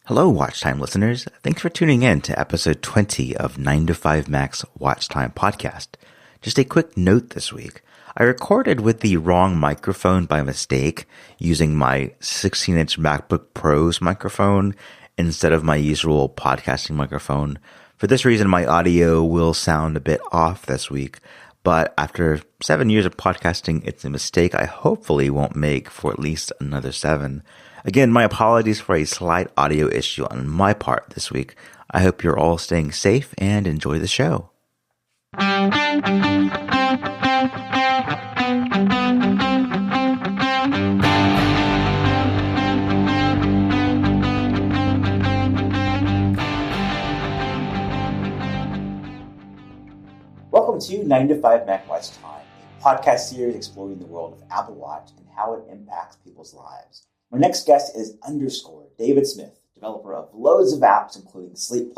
Hello, Watch Time listeners. Thanks for tuning in to episode 20 of 9to5Mac's Watch Time podcast. Just a quick note this week. I recorded with the wrong microphone by mistake using my 16-inch MacBook Pro's microphone instead of my usual podcasting microphone. For this reason, my audio will sound a bit off this week, but after 7 years of podcasting, it's a mistake I hopefully won't make for at least another 7. Again, my apologies for a slight audio issue on my part this week. I hope you're all staying safe and enjoy the show. Welcome to 9to5Mac Watch Time, a podcast series exploring the world of Apple Watch and how it impacts people's lives. My next guest is David Smith, developer of loads of apps, including Sleep++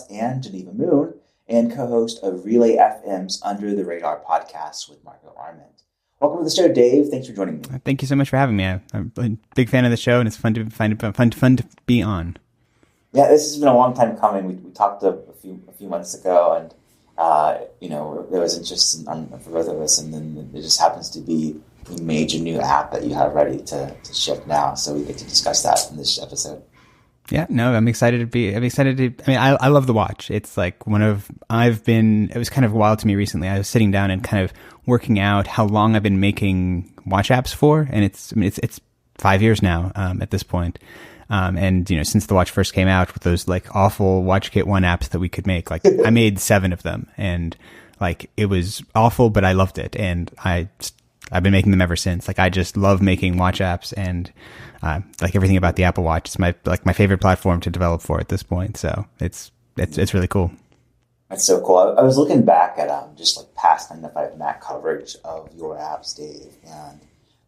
and Geneva Moon, and co-host of Relay FM's Under the Radar podcast with Marco Arment. Welcome to the show, Dave. Thanks for joining me. Thank you so much for having me. I'm a big fan of the show, and it's fun to be on. Yeah, this has been a long time coming. We talked a few months ago, and there was interest for both of us, and then there just happens to be a major new app that you have ready to ship now, so we get to discuss that in this episode. Yeah, no, I'm excited to, I love the watch. It's like it was kind of wild to me recently. I was sitting down and kind of working out how long I've been making watch apps for, and it's 5 years now, at this point. And since the watch first came out with those like awful WatchKit 1 apps that we could make, like I made 7 of them, and like it was awful, but I loved it. And I've been making them ever since. Like I just love making watch apps, and like everything about the Apple Watch. It's my favorite platform to develop for at this point. So it's really cool. That's so cool. I was looking back at just like past 9to5Mac coverage of your apps, Dave, and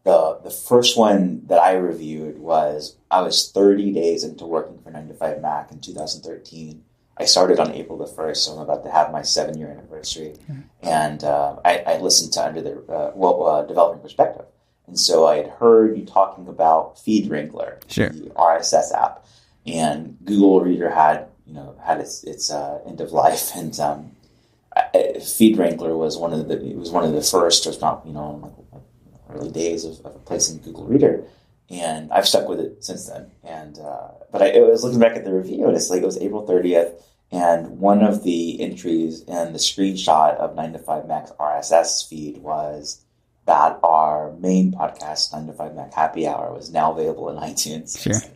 the first one that I reviewed was I was 30 days into working for 9to5Mac in 2013. I started on April the 1st, so I'm about to have my 7-year anniversary. Mm-hmm. And I listened to Under the Developing Perspective. And so I had heard you talking about Feed Wrangler, sure, the RSS app. And Google Reader had its end of life. And Feed Wrangler was one of the first, if not, early days of replacing Google Reader. And I've stuck with it since then. And but I was looking back at the review, and it's like it was April 30th, and one of the entries in the screenshot of 9to5Mac's RSS feed was that our main podcast, 9to5Mac Happy Hour, was now available in iTunes. Sure. Like,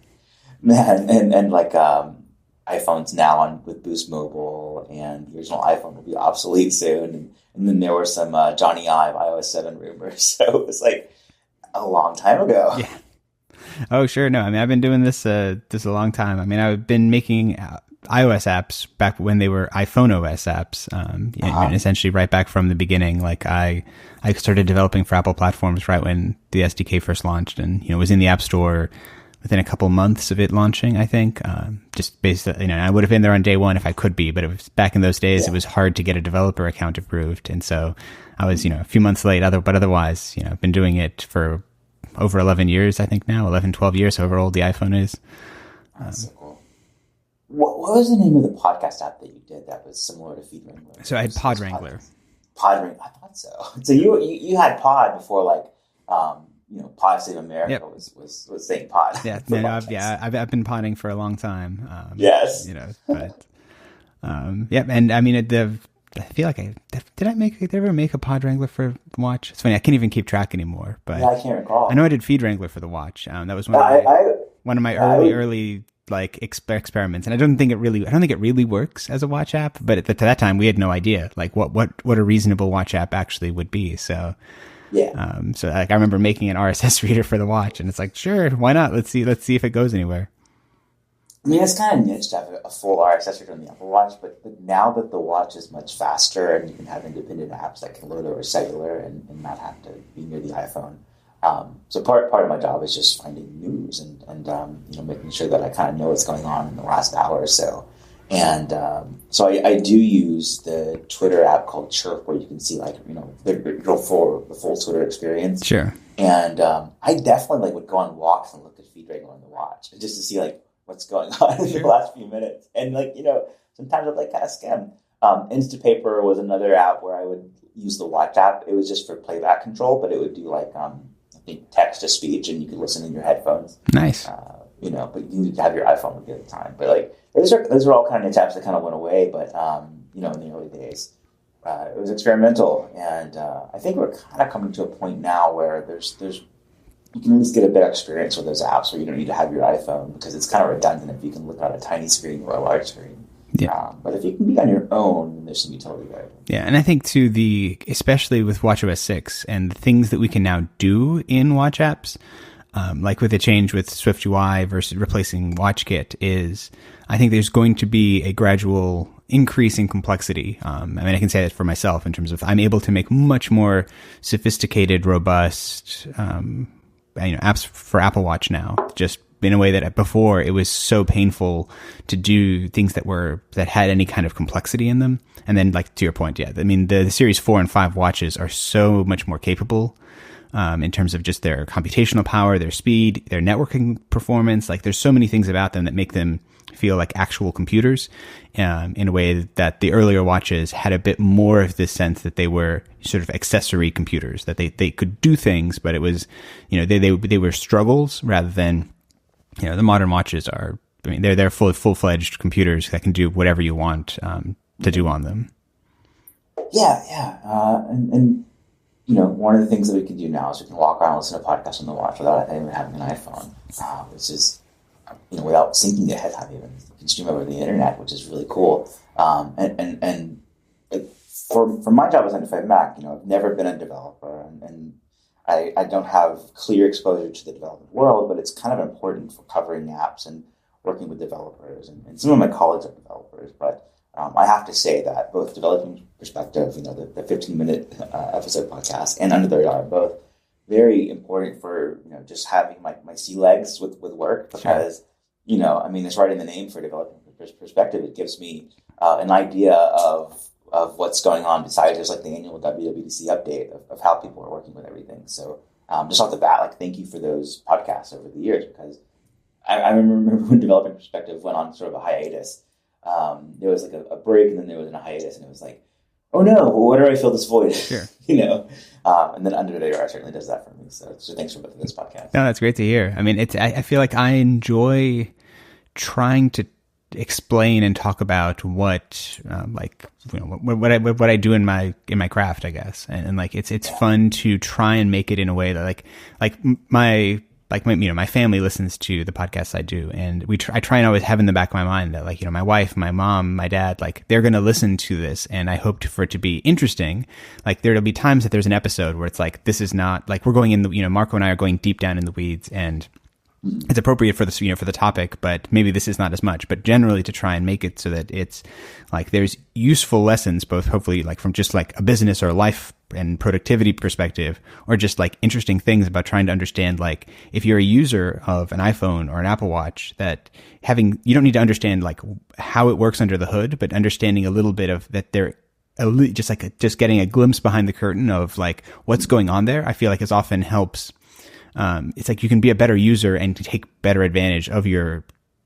man, and like iPhones now on with Boost Mobile, and the original iPhone will be obsolete soon. And then there were some Johnny Ive iOS 7 rumors. So it was like a long time ago. Yeah. Oh, sure. No, I've been doing this a long time. I've been making iOS apps back when they were iPhone OS apps, essentially right back from the beginning. Like I started developing for Apple platforms right when the SDK first launched, and was in the App Store within a couple months of it launching, I think. Just based, I would have been there on day one if I could be, but it was back in those days. Yeah. It was hard to get a developer account approved, and so I was a few months late. But otherwise, I've been doing it for over 11 years, I think now, 11, 12 years, however old the iPhone is. That's so cool. What was the name of the podcast app that you did that was similar to Feed Wrangler? So I had Pod Wrangler. Pod Wrangler, I thought so. So you had Pod before, like, Pod Save America. Yep. was saying Pod. Yeah, I've been podding for a long time. Yes. But and I feel like did I ever make a Pod Wrangler for the watch? It's funny, I can't even keep track anymore. But yeah, I can't recall. I know I did Feed Wrangler for the watch. That was one of my early like experiments, and I don't think it really works as a watch app. But at that time, we had no idea like what a reasonable watch app actually would be. So yeah. So like I remember making an RSS reader for the watch, and it's like, sure, why not? Let's see if it goes anywhere. It's kind of niche to have a full RSS reader on the Apple Watch, but now that the watch is much faster and you can have independent apps that can load over cellular and not have to be near the iPhone. So part of my job is just finding news and making sure that I kind of know what's going on in the last hour or so. And so I do use the Twitter app called Chirp, where you can see the full Twitter experience. Sure. And I definitely would go on walks and look at Feed Wrangler on the watch just to see what's going on in the last few minutes. And sometimes I'd kind of skim. Instapaper was another app where I would use the Watch app. It was just for playback control, but it would do I think text to speech, and you could listen in your headphones. Nice. But you need to have your iPhone with you at the time. But those are all kind of niche apps that kind of went away. But in the early days, it was experimental, and I think we're kind of coming to a point now where there's you can at least get a better experience with those apps where you don't need to have your iPhone, because it's kind of redundant if you can look at a tiny screen or a large screen. Yeah. But if you can be on your own, there's some utility there. Yeah, and I think especially with WatchOS 6 and the things that we can now do in Watch apps, like with the change with SwiftUI versus replacing WatchKit, I think there's going to be a gradual increase in complexity. I can say that for myself in terms of I'm able to make much more sophisticated, robust apps for Apple Watch now, just in a way that before it was so painful to do things that had any kind of complexity in them. And then, to your point, the Series 4 and 5 watches are so much more capable in terms of just their computational power, their speed, their networking performance. There's so many things about them that make them feel like actual computers in a way that the earlier watches had a bit more of this sense that they were sort of accessory computers, that they could do things, but it was, they were struggles rather than, the modern watches are, they're full-fledged computers that can do whatever you want to do on them. Yeah. And one of the things that we can do now is we can walk around and listen to podcasts on the watch without even having an iPhone, which is, without syncing it, even you can stream over the internet, which is really cool. And for my job as 9to5Mac, I've never been a developer, and I don't have clear exposure to the development world, but it's kind of important for covering apps and working with developers. And some of my colleagues are developers, but I have to say that both developing perspective, the 15-minute episode podcast and Under the Radar are both very important for, just having my sea legs with work, because, it's right in the name for developing perspective. It gives me an idea of what's going on besides just the annual WWDC update of how people are working with everything. So just off the bat, thank you for those podcasts over the years, because I remember when Developing Perspective went on sort of a hiatus. There was a break, and then there was a hiatus, and it was oh no, where do I fill this void? Sure. And then Under the Radar certainly does that for me. So thanks for both of this podcast. No, that's great to hear. I feel like I enjoy trying to explain and talk about what I do in my craft, I guess, and it's fun to try and make it in a way that my family listens to the podcasts I do, and I try and always have in the back of my mind that my wife, my mom, my dad, they're going to listen to this, and I hope for it to be interesting. There'll be times that there's an episode where it's this is not we're going in the, Marco and I are going deep down in the weeds, and it's appropriate for this, for the topic, but maybe this is not as much, but generally to try and make it so that it's there's useful lessons, both hopefully from just a business or life and productivity perspective, or just interesting things about trying to understand, if you're a user of an iPhone or an Apple Watch, that you don't need to understand how it works under the hood, but understanding a little bit of that they're just getting a glimpse behind the curtain of what's going on there. I feel it often helps. It's you can be a better user and take better advantage of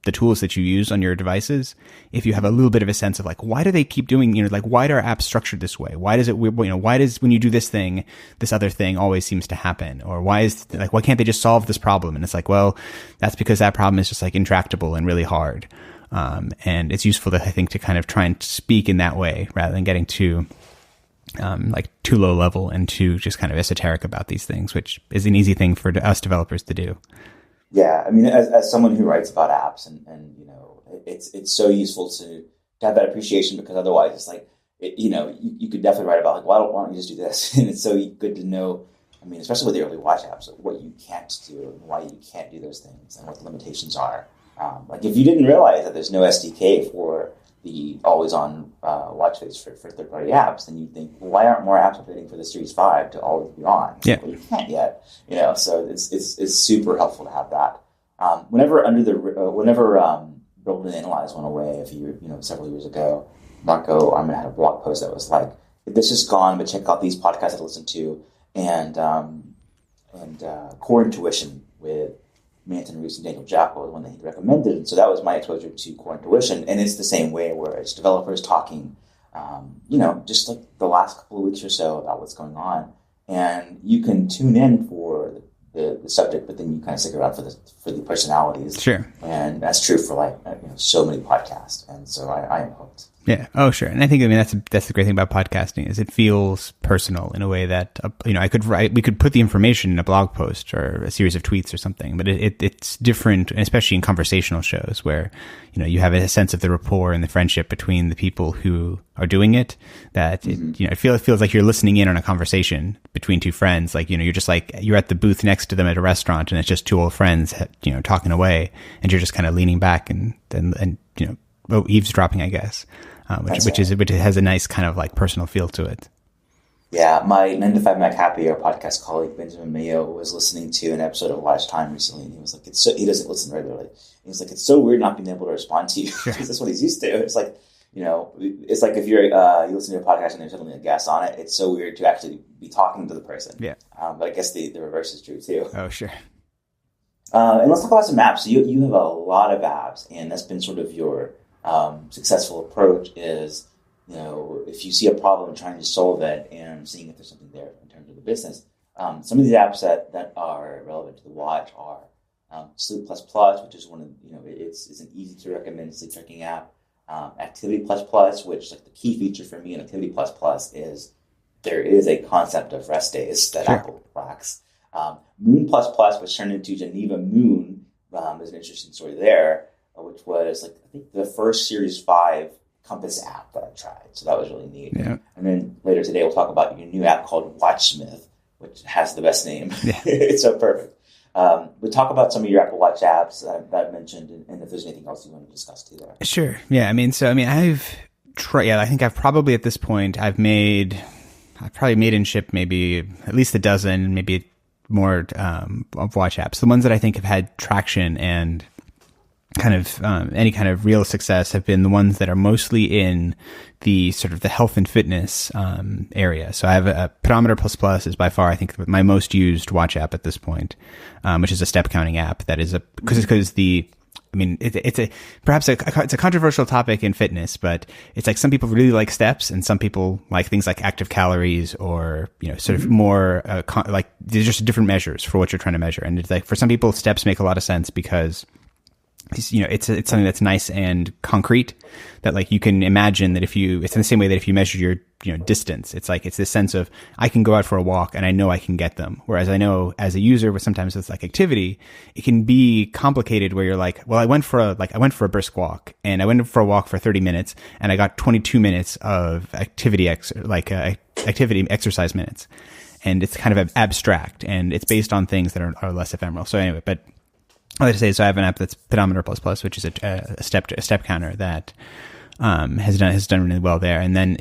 the tools that you use on your devices if you have a little bit of a sense of why do they keep doing, why are apps structured this way? Why does why does when you do this thing, this other thing always seems to happen? Or why can't they just solve this problem? And it's well, that's because that problem is just intractable and really hard. And it's useful I think to kind of try and speak in that way rather than getting too low level and too just kind of esoteric about these things, which is an easy thing for us developers to do. Yeah, as someone who writes about apps, and it's so useful to have that appreciation, because otherwise it's you could definitely write about why don't you just do this? And it's so good to know. Especially with the early watch apps, what you can't do and why you can't do those things and what the limitations are. If you didn't realize that there's no SDK for the always-on watch face for third-party apps, then you'd think, well, why aren't more apps waiting for the Series 5 to always be on? Yeah. Well, you can't yet. So it's super helpful to have that. Whenever Build and Analyze went away several years ago, Marco Arman had a blog post that was if this is gone, but check out these podcasts I listened to, and Core Intuition with Manton Reese and Daniel Jackal, the one that he recommended. And so that was my exposure to core intuition. And it's the same way where it's developers talking, just like the last couple of weeks or so about what's going on. And you can tune in for the subject, but then you kind of stick around for the personalities. Sure. And that's true for so many podcasts. And so I am hooked. Yeah. Oh, sure. And I think, that's the great thing about podcasting is it feels personal in a way that, we could put the information in a blog post or a series of tweets or something, but it's different, especially in conversational shows where, you have a sense of the rapport and the friendship between the people who are doing it, that it feels like you're listening in on a conversation between two friends. Like, you're just like, you're at the booth next to them at a restaurant and it's just two old friends, talking away, and you're just kind of leaning back and eavesdropping, I guess. Which has a nice kind of like personal feel to it. Yeah, my 9to5Mac Happy Hour podcast colleague Benjamin Mayo was listening to an episode of Watch Time recently, and he was like, he doesn't listen regularly. He was like, it's so weird not being able to respond to you because that's what he's used to. It's like, it's like if you listen to a podcast and there's suddenly a guest on it, it's so weird to actually be talking to the person. Yeah. But I guess the reverse is true too. Oh, sure. And let's talk about some apps. So you have a lot of apps, and that's been sort of your successful approach is, if you see a problem, trying to solve it and seeing if there's something there in terms of the business. Some of these apps that are relevant to the watch are Sleep++, which is one of, it's an easy to recommend sleep tracking app. Activity++, which like the key feature for me in Activity++ is there is a concept of rest days that Apple lacks. Moon++, which turned into Geneva Moon, is an interesting story there, which was I think the first Series 5 Compass app that I tried. So that was really neat. Yeah. And then later today, we'll talk about your new app called Watchsmith, which has the best name. Yeah. It's so perfect. We'll talk about some of your Apple Watch apps that I mentioned, and if there's anything else you want to discuss too there. Sure. Yeah. I've tried, I think I've probably at this point, I've probably made and shipped maybe at least a dozen, maybe more of watch apps. The ones that I think have had traction and kind of any kind of real success have been the ones that are mostly in the sort of the health and fitness area. So I have a Pedometer is by far, I think, my most used watch app at this point, which is a step counting app that is it's a controversial topic in fitness, but it's like some people really like steps and some people like things like active calories or, sort of more, there's just different measures for what you're trying to measure. And it's like, for some people, steps make a lot of sense because it's something that's nice and concrete that like you can imagine that it's in the same way that if you measure your, distance, it's this sense of I can go out for a walk and I know I can get them. Whereas I know as a user, but sometimes with like activity, it can be complicated where you're like, well, I went for a brisk walk and I went for a walk for 30 minutes and I got 22 minutes of activity exercise minutes. And it's kind of abstract and it's based on things that are less ephemeral. So anyway, but I like to say, so I have an app that's Pedometer++, which is a step counter that has done really well there. And then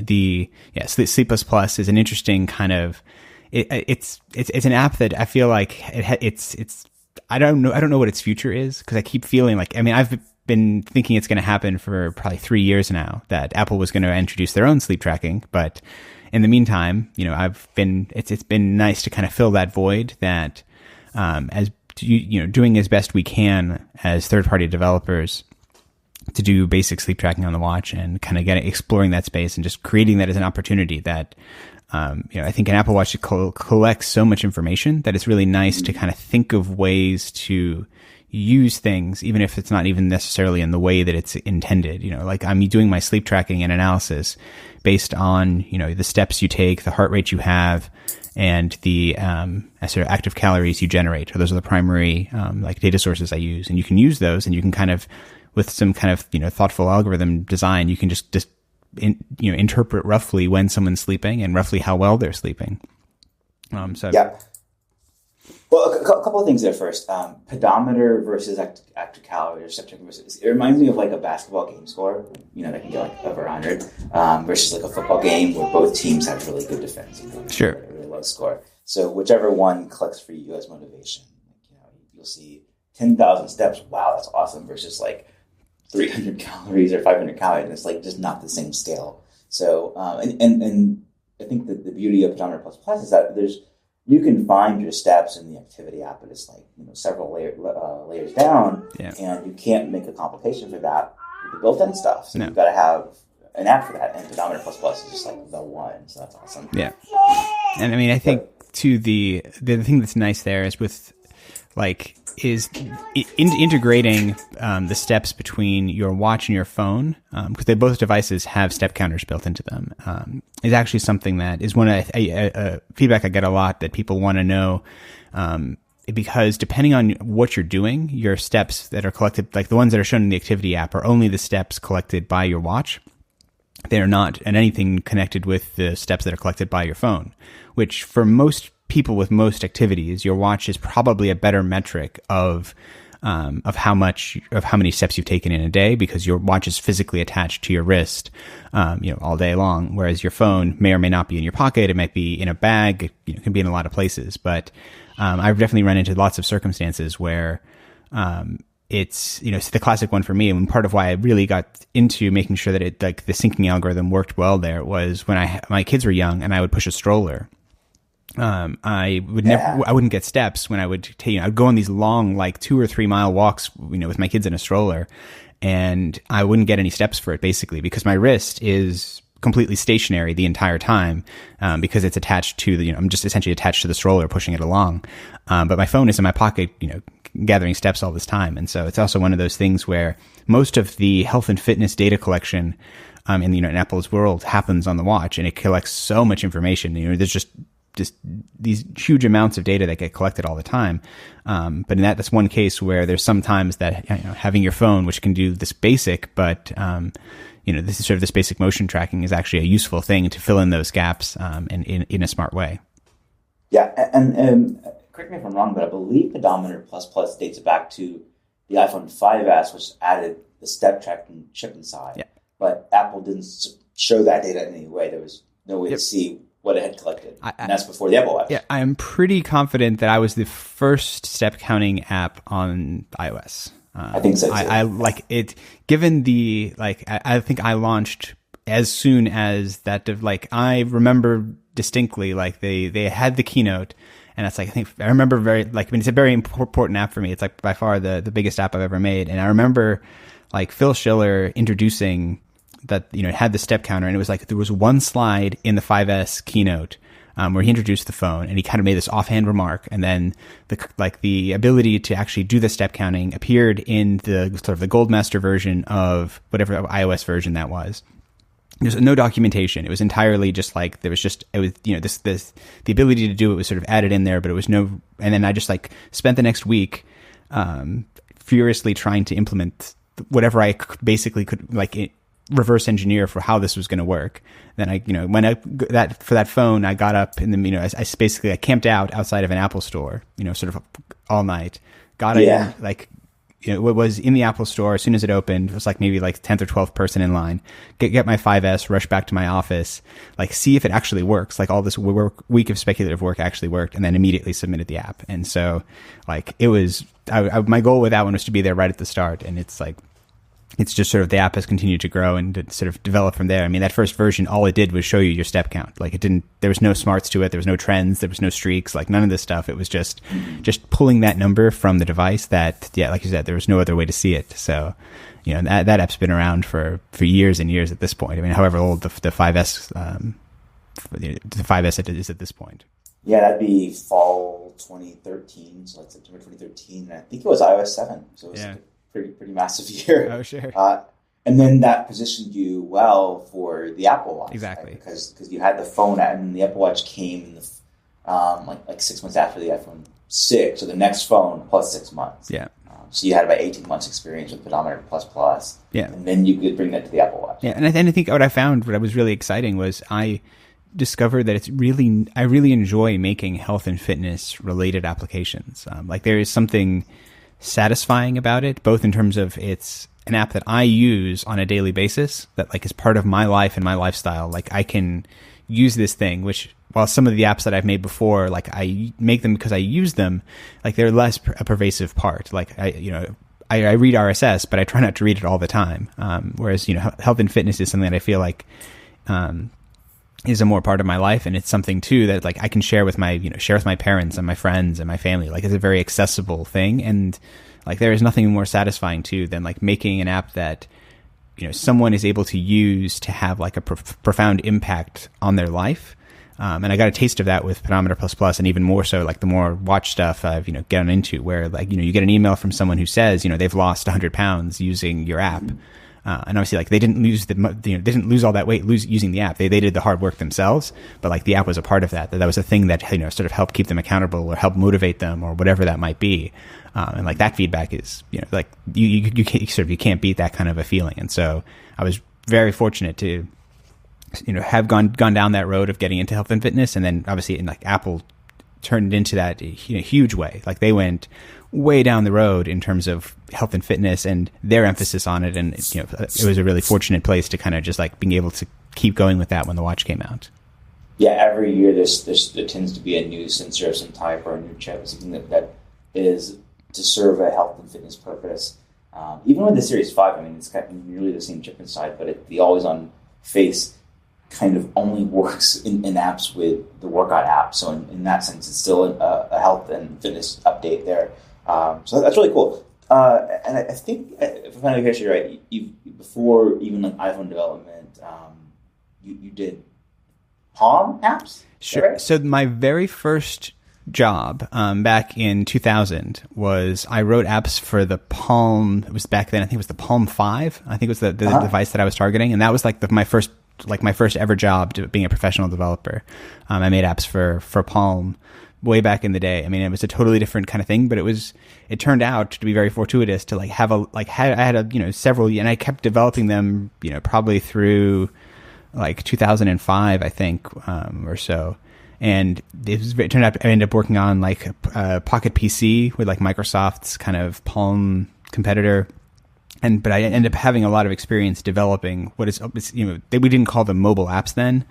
Sleep++ is an interesting kind of it's an app that I feel like I don't know what its future is because I keep feeling like I've been thinking it's going to happen for probably 3 years now that Apple was going to introduce their own sleep tracking, but in the meantime, it's been nice to kind of fill that void that doing as best we can as third-party developers to do basic sleep tracking on the watch and kind of exploring that space and just creating that as an opportunity that, I think an Apple Watch collects so much information that it's really nice to kind of think of ways to use things, even if it's not even necessarily in the way that it's intended. Like I'm doing my sleep tracking and analysis based on, the steps you take, the heart rate you have, and the sort of active calories you generate. Those are the primary data sources I use, and you can use those, and you can kind of, with some kind of thoughtful algorithm design, you can just interpret roughly when someone's sleeping and roughly how well they're sleeping. Yeah. Well, a couple of things there first. Pedometer versus active calories or step checking versus, it reminds me of like a basketball game score, that can get like over 100, versus like a football game where both teams have really good defense. Sure. A really low score. So whichever one clicks for you as motivation, you'll see 10,000 steps. Wow, that's awesome. Versus like 300 calories or 500 calories. And it's like just not the same scale. So, and I think that the beauty of Pedometer++ is that there's you can find your steps in the activity app, but it's like, several layers down, and you can't make a complication for that with the built-in stuff. So you've got to have an app for that, and Pedometer++ is just like the one. So that's awesome. Yeah, and I mean, I think too the thing that's nice there is with integrating the steps between your watch and your phone, because both devices have step counters built into them, is actually something that is one of feedback I get a lot that people want to know, because depending on what you're doing, your steps that are collected, like the ones that are shown in the activity app, are only the steps collected by your watch. They are not anything connected with the steps that are collected by your phone, which for most people with most activities, your watch is probably a better metric of how many steps you've taken in a day, because your watch is physically attached to your wrist, all day long. Whereas your phone may or may not be in your pocket. It might be in a bag. It can be in a lot of places. But I've definitely run into lots of circumstances where it's the classic one for me. And part of why I really got into making sure that the syncing algorithm worked well there was when my kids were young and I would push a stroller. I wouldn't get steps when I would I'd go on these long, 2 or 3 mile walks, with my kids in a stroller, and I wouldn't get any steps for it, basically, because my wrist is completely stationary the entire time, because it's attached to I'm just essentially attached to the stroller, pushing it along. But my phone is in my pocket, gathering steps all this time. And so it's also one of those things where most of the health and fitness data collection, in in Apple's world happens on the watch, and it collects so much information. There's just these huge amounts of data that get collected all the time. But in that's one case where there's sometimes that, having your phone, which can do this basic, but, this is sort of this basic motion tracking, is actually a useful thing to fill in those gaps, and in a smart way. Yeah. And correct me if I'm wrong, but I believe Pedometer++ dates back to the iPhone 5S, which added the step tracking chip inside. Yeah. But Apple didn't show that data in any way. There was no way to see what it had collected, and that's before the Apple Watch. Yeah, I am pretty confident that I was the first step counting app on iOS. I think so too. I like it, given the I think I launched as soon as that. I remember distinctly, they had the keynote, and it's I remember it's a very important app for me. It's by far the biggest app I've ever made, and I remember Phil Schiller introducing that, it had the step counter, and it was there was one slide in the 5S keynote, where he introduced the phone, and he kind of made this offhand remark, and then the ability to actually do the step counting appeared in the sort of the Goldmaster version of whatever iOS version that was. There's no documentation. It was entirely just the ability to do it was sort of added in there, but it was no. And then I just spent the next week furiously trying to implement whatever I basically could reverse engineer for how this was going to work. Then for that phone, I got up in the, I camped out outside of an Apple store, sort of all night, got it, it was in the Apple store as soon as it opened. It was maybe 10th or 12th person in line, get my 5S, rush back to my office, see if it actually works. All this week of speculative work actually worked, and then immediately submitted the app. And so it was, my goal with that one was to be there right at the start. And it's just sort of the app has continued to grow and to sort of develop from there. I mean, that first version, all it did was show you your step count. There was no smarts to it. There was no trends. There was no streaks, none of this stuff. It was just pulling that number from the device that, like you said, there was no other way to see it. So, that app's been around for years and years at this point. I mean, however old the 5S, the 5S is at this point. Yeah, that'd be fall 2013. So September 2013. I think it was iOS 7. So it was pretty massive year. Oh, sure. And then that positioned you well for the Apple Watch. Exactly. Right? Because you had the phone, and the Apple Watch came in the 6 months after the iPhone 6, so the next phone plus 6 months. Yeah. So you had about 18 months experience with Pedometer++. Yeah. And then you could bring that to the Apple Watch. Yeah, and I think what was really exciting was I discovered that I really enjoy making health and fitness related applications. There is something satisfying about it, both in terms of it's an app that I use on a daily basis, that is part of my life and my lifestyle. I can use this thing, which, while some of the apps that I've made before, I make them because I use them, they're less a pervasive part. I read RSS, but I try not to read it all the time. Whereas, health and fitness is something that I feel is a more part of my life, and it's something too that like I can share with my parents and my friends and my family. Like, it's a very accessible thing, and like there is nothing more satisfying too than like making an app that someone is able to use to have like a profound impact on their life. And I got a taste of that with Pedometer++, and even more so like the more watch stuff I've gotten into, where like you get an email from someone who says they've lost 100 pounds using your app. And obviously, like, they didn't lose they didn't lose all that weight using the app. They did the hard work themselves, but like the app was a part of that. That was a thing that sort of helped keep them accountable or help motivate them or whatever that might be. And like that feedback is like you can't beat that kind of a feeling. And so I was very fortunate to have gone down that road of getting into health and fitness, and then obviously like Apple turned into that huge way. Like they went way down the road in terms of health and fitness and their emphasis on it. And it was a really fortunate place to kind of just like being able to keep going with that when the watch came out. Yeah, every year there tends to be a new sensor of some type or a new chip, something that is to serve a health and fitness purpose. Even with the Series 5, I mean, it's got nearly the same chip inside, but the always-on face kind of only works in apps with the workout app. So in that sense, it's still a health and fitness update there. So that's really cool. And I think, if I'm actually right, you before even like iPhone development, you did Palm apps? Sure. Right? So my very first job back in 2000 was I wrote apps for the Palm. It was back then, I think it was the Palm 5. I think it was the device that I was targeting. And that was like my first ever job being a professional developer. I made apps for Palm way back in the day. I mean, it was a totally different kind of thing, but it turned out to be very fortuitous to like have I had several, and I kept developing them, probably through like 2005, I think, or so. And it turned out I ended up working on like a Pocket PC with like Microsoft's kind of Palm competitor. But I ended up having a lot of experience developing we didn't call them mobile apps then,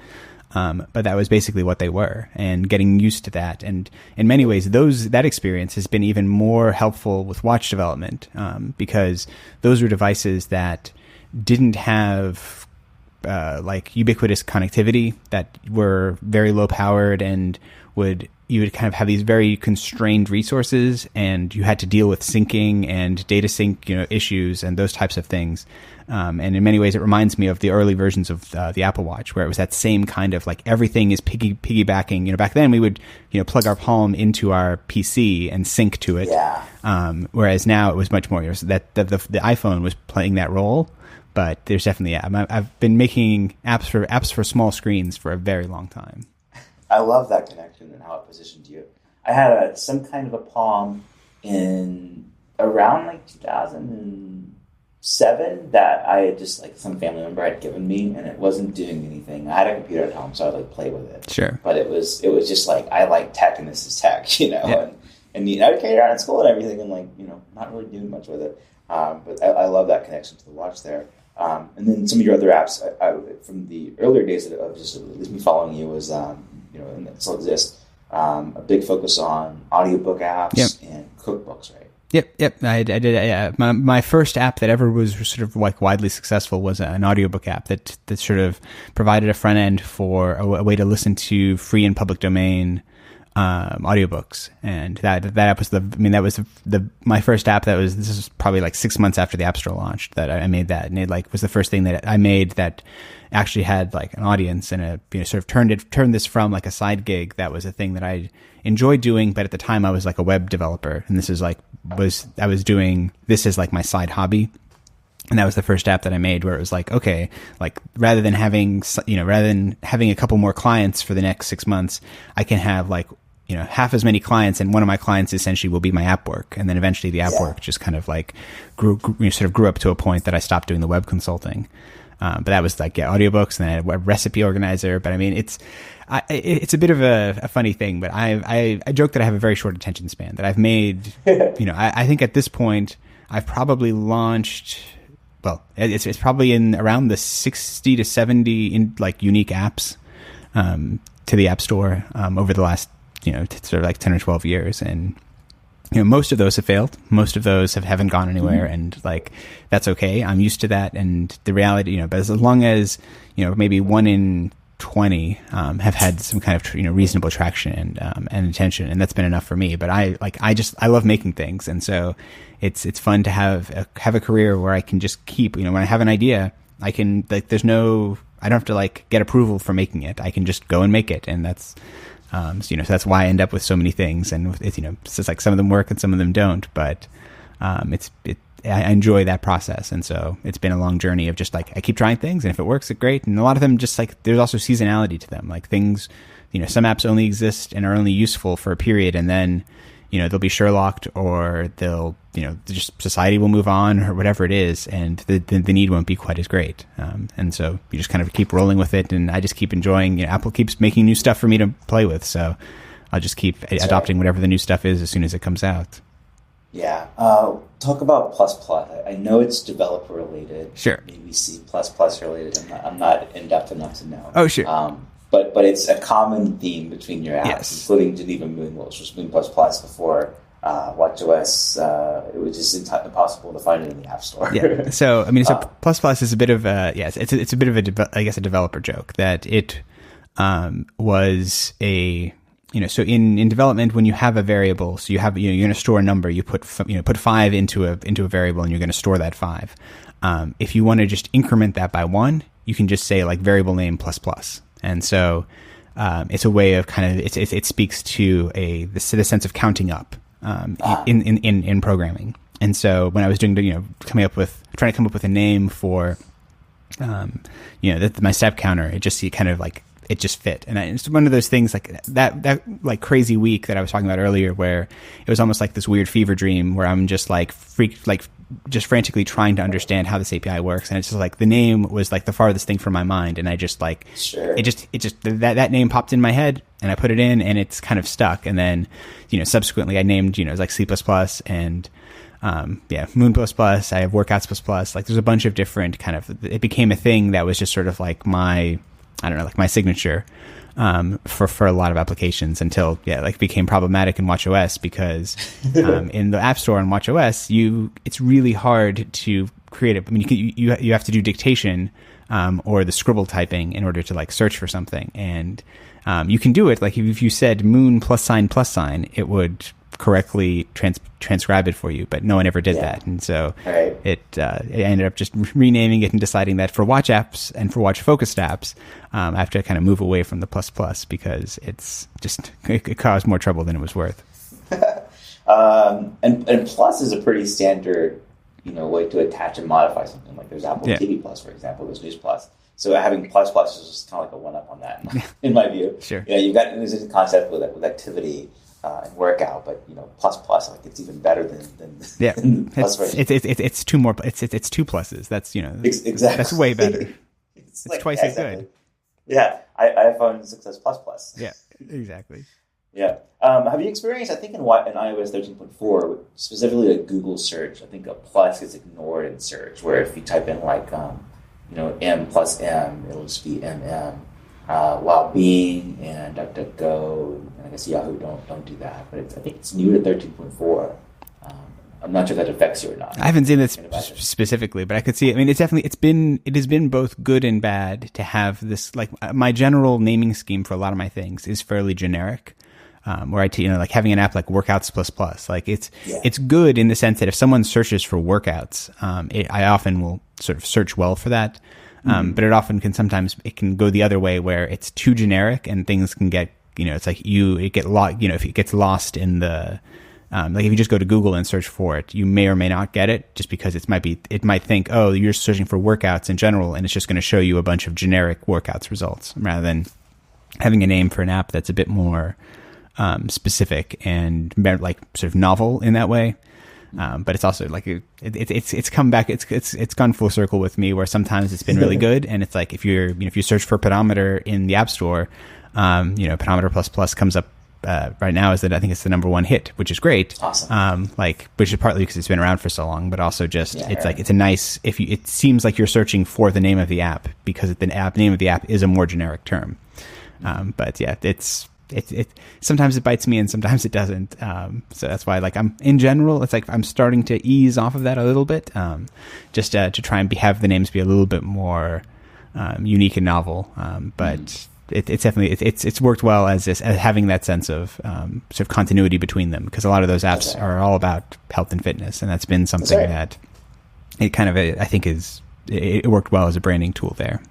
but that was basically what they were, and getting used to that. And in many ways, that experience has been even more helpful with watch development, because those were devices that didn't have like ubiquitous connectivity, that were very low powered, and you would kind of have these very constrained resources, and you had to deal with syncing and data sync, issues and those types of things. And in many ways, it reminds me of the early versions of the Apple Watch, where it was that same kind of like everything is piggybacking. Back then we would, plug our Palm into our PC and sync to it. Yeah. Whereas now it was much more that the iPhone was playing that role. But there's definitely, I've been making apps for small screens for a very long time. I love that connection and how it positioned you. I had some kind of a Palm in around like 2007 that I had just like some family member had given me, and it wasn't doing anything. I had a computer at home, so I'd like play with it. Sure. But it was just like, I like tech and this is tech, Yeah. and I would carry it around in school and everything, and like, not really doing much with it. But I love that connection to the watch there. And then some of your other apps, I from the earlier days of just at least me following you was, and it still exists, a big focus on audiobook apps and cookbooks, right? Yep. I did. Yeah. My first app that ever was sort of like widely successful was an audiobook app that sort of provided a front end for a way to listen to free and public domain audiobooks. And that app was my first app. This was probably like 6 months after the App Store launched that I made that, and it like was the first thing that I made that actually had like an audience, and sort of turned this from like a side gig that was a thing that I enjoyed doing, but at the time I was like a web developer, and this is like I was doing this as like my side hobby. And that was the first app that I made, where it was like, okay, like rather than having a couple more clients for the next 6 months, I can have like, half as many clients, and one of my clients essentially will be my app work. And then eventually the app work just kind of like grew up to a point that I stopped doing the web consulting. But that was like, audiobooks, and then I had a recipe organizer. But I mean, it's a bit of a funny thing, but I joke that I have a very short attention span, that I've made, I think at this point I've probably launched, well, it's probably in around the 60 to 70 unique apps to the App Store over the last sort of like 10 or 12 years, and most of those have failed. Most of those haven't gone anywhere, and like that's okay. I'm used to that, and the reality, but as long as maybe 1 in 20 have had some kind of reasonable traction and attention, and that's been enough for me. But I love making things, and so it's fun to have a career where I can just keep, when I have an idea, I can, like, I don't have to like get approval for making it. I can just go and make it, and that's so that's why I end up with so many things, and it's just like some of them work and some of them don't, but I enjoy that process. And so it's been a long journey of just like, I keep trying things, and if it works, it's great. And a lot of them just like, there's also seasonality to them. Like things, some apps only exist and are only useful for a period, and then, they'll be Sherlocked, or they'll, just society will move on, or whatever it is, and the need won't be quite as great. And so you just kind of keep rolling with it, and I just keep enjoying, Apple keeps making new stuff for me to play with. So I'll just keep adopting whatever the new stuff is as soon as it comes out. Yeah. Talk about ++. I know it's developer related. Sure. Maybe C++ related. I'm not in depth enough to know. Oh, sure. But it's a common theme between your apps, yes, including Geneva Moon, which was Moon++ before WatchOS. It was just impossible to find it in the App Store. Yeah. So ++ is a bit of a, it's a bit of a developer joke that it was a. So in development, when you have a variable, so you have, you're going to store a number, you put 5 into a variable, and you're going to store that 5. If you want to just increment that by 1, you can just say like variable name ++. And so, it's a way of kind of, it speaks to the sense of counting up, in programming. And so when I was doing, trying to come up with a name for, my step counter, it just kind of like, it just fit. And it's one of those things like that like crazy week that I was talking about earlier, where it was almost like this weird fever dream where I'm just like just frantically trying to understand how this API works. And it's just like the name was like the farthest thing from my mind. And I just like, sure. it just that name popped in my head, and I put it in, and it's kind of stuck. And then, subsequently I named, it was like C++ and, Moon++, I have Workouts++, like there's a bunch of different kind of, it became a thing that was just sort of like my signature for a lot of applications, until it became problematic in WatchOS, because in the App Store on WatchOS, it's really hard to create it. I mean, you have to do dictation or the scribble typing in order to like search for something, and you can do it like if you said moon +$, it would correctly transcribe it for you, but no one ever did that. And so it ended up just renaming it and deciding that for watch apps and for watch focused apps, I have to kind of move away from the ++, because it caused more trouble than it was worth. And plus is a pretty standard, way to attach and modify something. Like there's Apple TV Plus, for example, there's News Plus. So having ++ is just kind of like a one-up on that, in my view. Sure. There's a concept with activity and workout, but ++, like it's even better than it's two more. It's two pluses. That's exactly, that's way better. It's like, twice as good. Yeah, iPhone 6s++. Yeah, exactly. Yeah. Have you experienced? I think in iOS 13.4, specifically a Google search, I think a plus gets ignored in search. Where if you type in like M+M, it'll just be MM. While Bing and DuckDuckGo and I guess Yahoo don't do that, but I think it's new to 13.4. I'm not sure if that affects you or not. I haven't seen that specifically, but I could see it. I mean, it has been both good and bad to have this. Like my general naming scheme for a lot of my things is fairly generic. Where like having an app like Workouts++, like it's good in the sense that if someone searches for workouts, I often will sort of search well for that. But it often it can go the other way, where it's too generic and things can get, it's like if it gets lost in the, like if you just go to Google and search for it, you may or may not get it, just because it might think, oh, you're searching for workouts in general, and it's just going to show you a bunch of generic workouts results, rather than having a name for an app that's a bit more specific and like sort of novel in that way. But it's also like it's come back. It's gone full circle with me, where sometimes it's been really good, and it's like if you search for Pedometer in the App Store, Pedometer ++ comes up right now. I think it's the #1 hit, which is great. Awesome. Which is partly because it's been around for so long, but also just it's a nice it seems like you're searching for the name of the app, because the name of the app is a more generic term. But yeah, it sometimes it bites me and sometimes it doesn't. So that's why, like, in general, it's like I'm starting to ease off of that a little bit, just to try and have the names be a little bit more unique and novel. But it's definitely it's worked well as having that sense of sort of continuity between them, because a lot of those apps are all about health and fitness, and that's been something that it kind of I think it worked well as a branding tool there.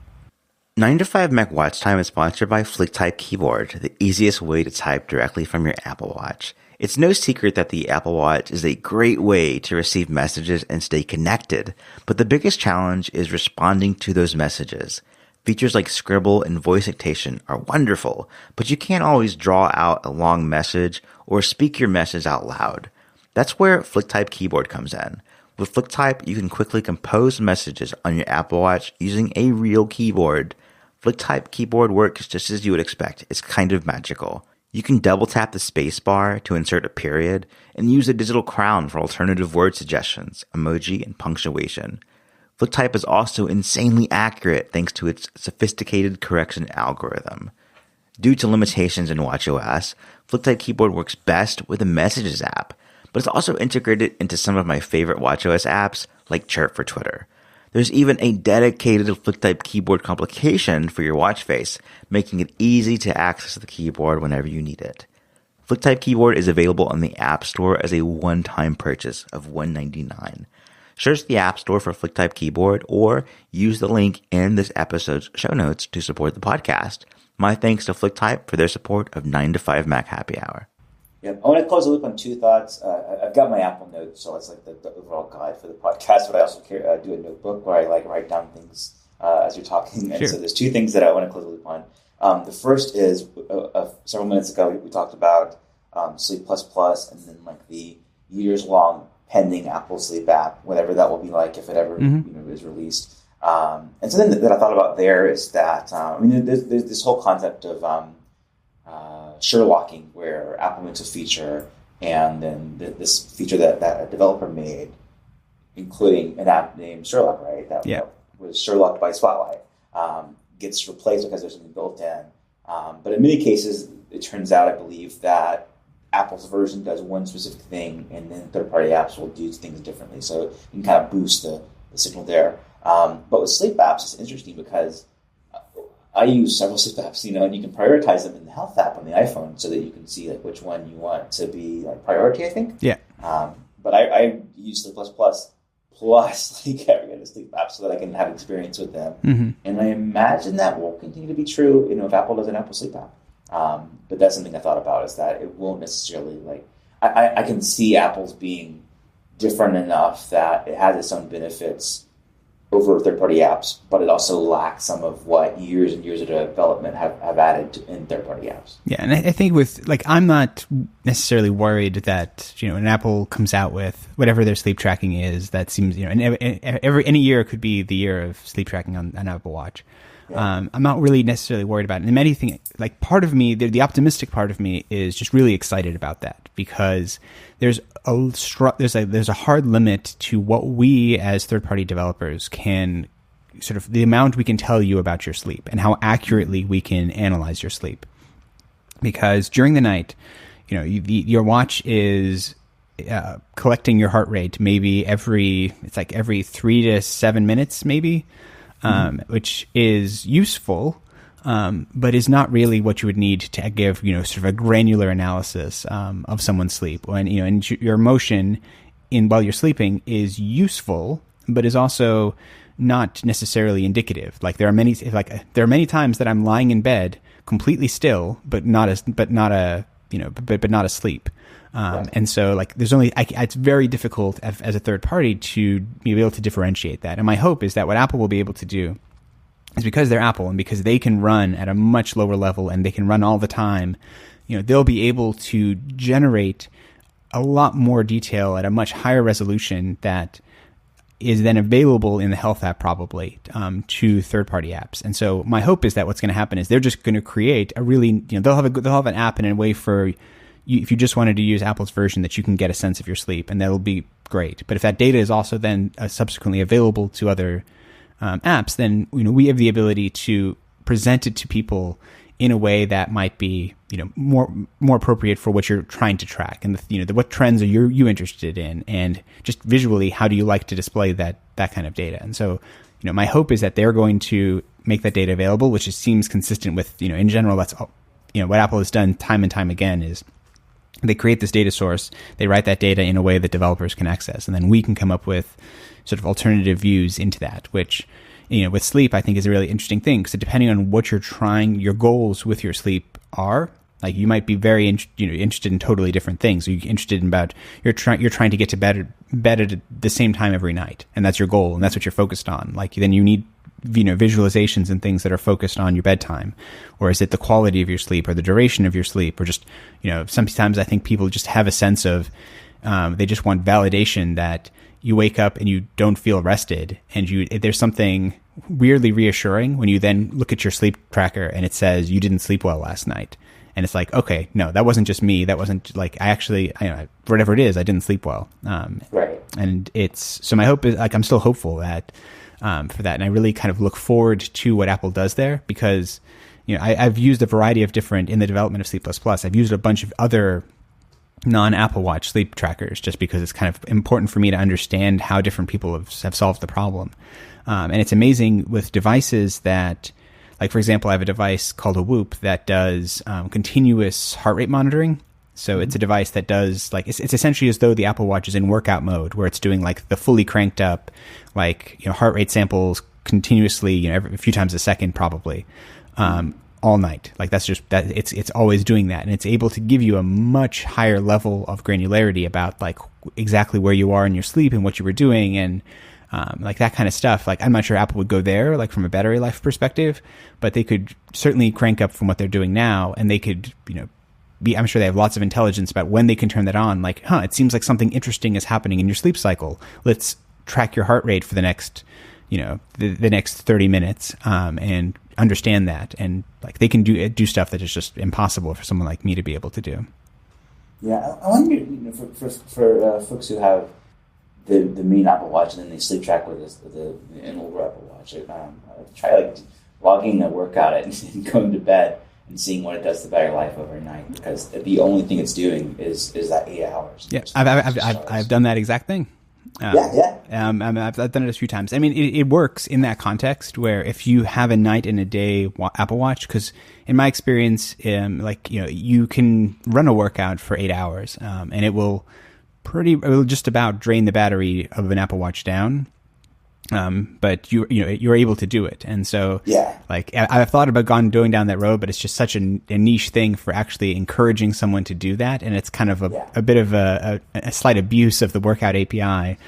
9to5Mac Watch Time is sponsored by FlickType Keyboard, the easiest way to type directly from your Apple Watch. It's no secret that the Apple Watch is a great way to receive messages and stay connected, but the biggest challenge is responding to those messages. Features like Scribble and voice dictation are wonderful, but you can't always draw out a long message or speak your message out loud. That's where FlickType Keyboard comes in. With FlickType, you can quickly compose messages on your Apple Watch using a real keyboard. FlickType Keyboard works just as you would expect. It's kind of magical. You can double tap the space bar to insert a period and use a digital crown for alternative word suggestions, emoji, and punctuation. FlickType is also insanely accurate thanks to its sophisticated correction algorithm. Due to limitations in watchOS, FlickType Keyboard works best with the Messages app, but it's also integrated into some of my favorite watchOS apps like Chirp for Twitter. There's even a dedicated FlickType Keyboard complication for your watch face, making it easy to access the keyboard whenever you need it. FlickType Keyboard is available on the App Store as a one-time purchase of $199. Search the App Store for FlickType Keyboard or use the link in this episode's show notes to support the podcast. My thanks to FlickType for their support of 9to5Mac Happy Hour. Yep. I want to close the loop on two thoughts. I've got my Apple Notes, so it's like the overall guide for the podcast, but I also do a notebook where I write down things as you're talking. And so there's two things that I want to close the loop on. The first is several minutes ago, we talked about Sleep++, and then like the years-long pending Apple Sleep app, whatever that will be like if it ever is released. And so then that I thought about there is that, there's this whole concept of Sherlocking, where Apple makes a feature, and then this feature that a developer made, including an app named Sherlock, right? That was Sherlocked by Spotlight, gets replaced because there's something built in. But in many cases, it turns out, I believe, that Apple's version does one specific thing, and then third-party apps will do things differently. So you can kind of boost the signal there. But with sleep apps, it's interesting because I use several sleep apps, and you can prioritize them in the Health app on the iPhone so that you can see like which one you want to be like priority, I think. Yeah. But I use Sleep++ plus like every other sleep app so that I can have experience with them. Mm-hmm. And I imagine that will continue to be true, if Apple does an Apple Sleep app. But that's something I thought about, is that it won't necessarily I can see Apple's being different enough that it has its own benefits over third-party apps, but it also lacks some of what years and years of development have added in third-party apps. Yeah, and I think with I'm not necessarily worried that when Apple comes out with whatever their sleep tracking is, that seems and any year could be the year of sleep tracking on an Apple Watch. Yeah. I'm not really necessarily worried about it. And anything, part of me, the optimistic part of me, is just really excited about that, because there's a hard limit to what we as third-party developers can sort of the amount we can tell you about your sleep and how accurately we can analyze your sleep. Because during the night, your watch is collecting your heart rate maybe every 3 to 7 minutes, maybe. Which is useful, but is not really what you would need to give, sort of a granular analysis of someone's sleep. And your emotion while you're sleeping is useful, but is also not necessarily indicative. There are many times that I'm lying in bed completely still, but not asleep. And so there's only, it's very difficult as a third party to be able to differentiate that. And my hope is that what Apple will be able to do is, because they're Apple and because they can run at a much lower level and they can run all the time, they'll be able to generate a lot more detail at a much higher resolution that is then available in the Health app probably to third-party apps. And so my hope is that what's going to happen is they're just going to create a really, they'll have an app and a way for you, if you just wanted to use Apple's version, that you can get a sense of your sleep, and that'll be great. But if that data is also then subsequently available to other apps, then we have the ability to present it to people in a way that might be more appropriate for what you're trying to track, and what trends are you interested in, and just visually how do you like to display that kind of data. And so my hope is that they're going to make that data available, which just seems consistent with, in general, that's, what Apple has done time and time again is they create this data source, they write that data in a way that developers can access, and then we can come up with sort of alternative views into that, which, with sleep, I think is a really interesting thing, because depending on what your goals with your sleep are, like you might be very interested in totally different things. You're interested in you're trying to get to bed at the same time every night, and that's your goal, and that's what you're focused on. Like then you need visualizations and things that are focused on your bedtime, or is it the quality of your sleep or the duration of your sleep, or just sometimes I think people just have a sense of they just want validation that you wake up and you don't feel rested, and there's something weirdly reassuring when you then look at your sleep tracker and it says you didn't sleep well last night. And it's like, okay, no, that wasn't just me. That wasn't like, whatever it is, I didn't sleep well. Right. And so my hope is, like, I'm still hopeful that, for that. And I really kind of look forward to what Apple does there, because, I've used a variety of different, in the development of Sleep++, I've used a bunch of other non-Apple Watch sleep trackers, just because it's kind of important for me to understand how different people have solved the problem. And it's amazing with devices that, like, for example, I have a device called a Whoop that does continuous heart rate monitoring. So it's a device that does, like, it's essentially as though the Apple Watch is in workout mode, where it's doing like the fully cranked up, like, heart rate samples continuously, a few times a second probably, all night. Like that's just that it's always doing that, and it's able to give you a much higher level of granularity about like exactly where you are in your sleep and what you were doing, and like that kind of stuff. Like I'm not sure Apple would go there, like from a battery life perspective, but they could certainly crank up from what they're doing now, and they could, I'm sure they have lots of intelligence about when they can turn that on. Like, it seems like something interesting is happening in your sleep cycle. Let's track your heart rate for the next, the next 30 minutes, and understand that. And like they can do stuff that is just impossible for someone like me to be able to do. Yeah, I wonder, for folks who have the main Apple Watch and then they sleep track with an older Apple Watch, try like logging a workout and going to bed and seeing what it does to battery life overnight, because the only thing it's doing is that 8 hours. Yeah, I've done that exact thing. I've done it a few times. I mean, it works in that context where if you have a night and a day Apple Watch, because in my experience, you can run a workout for 8 hours, and it will just about drain the battery of an Apple Watch down. But you're able to do it. And so, like, I've thought about going down that road, but it's just such a niche thing for actually encouraging someone to do that. And it's kind of a bit of a slight abuse of the workout API,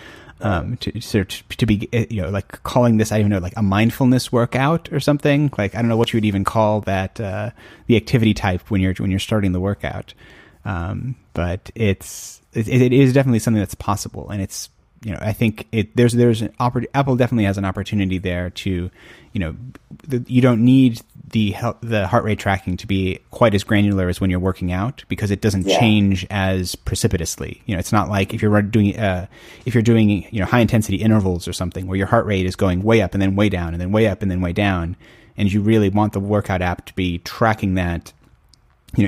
to be, like calling this, I don't know, like a mindfulness workout or something. Like, I don't know what you would even call that, the activity type when you're starting the workout. But it is definitely something that's possible, and it's, I think Apple definitely has an opportunity there to, you don't need the heart rate tracking to be quite as granular as when you're working out, because it doesn't change as precipitously. It's not like if you're doing high intensity intervals or something where your heart rate is going way up and then way down and then way up and then way down, and you really want the workout app to be tracking that,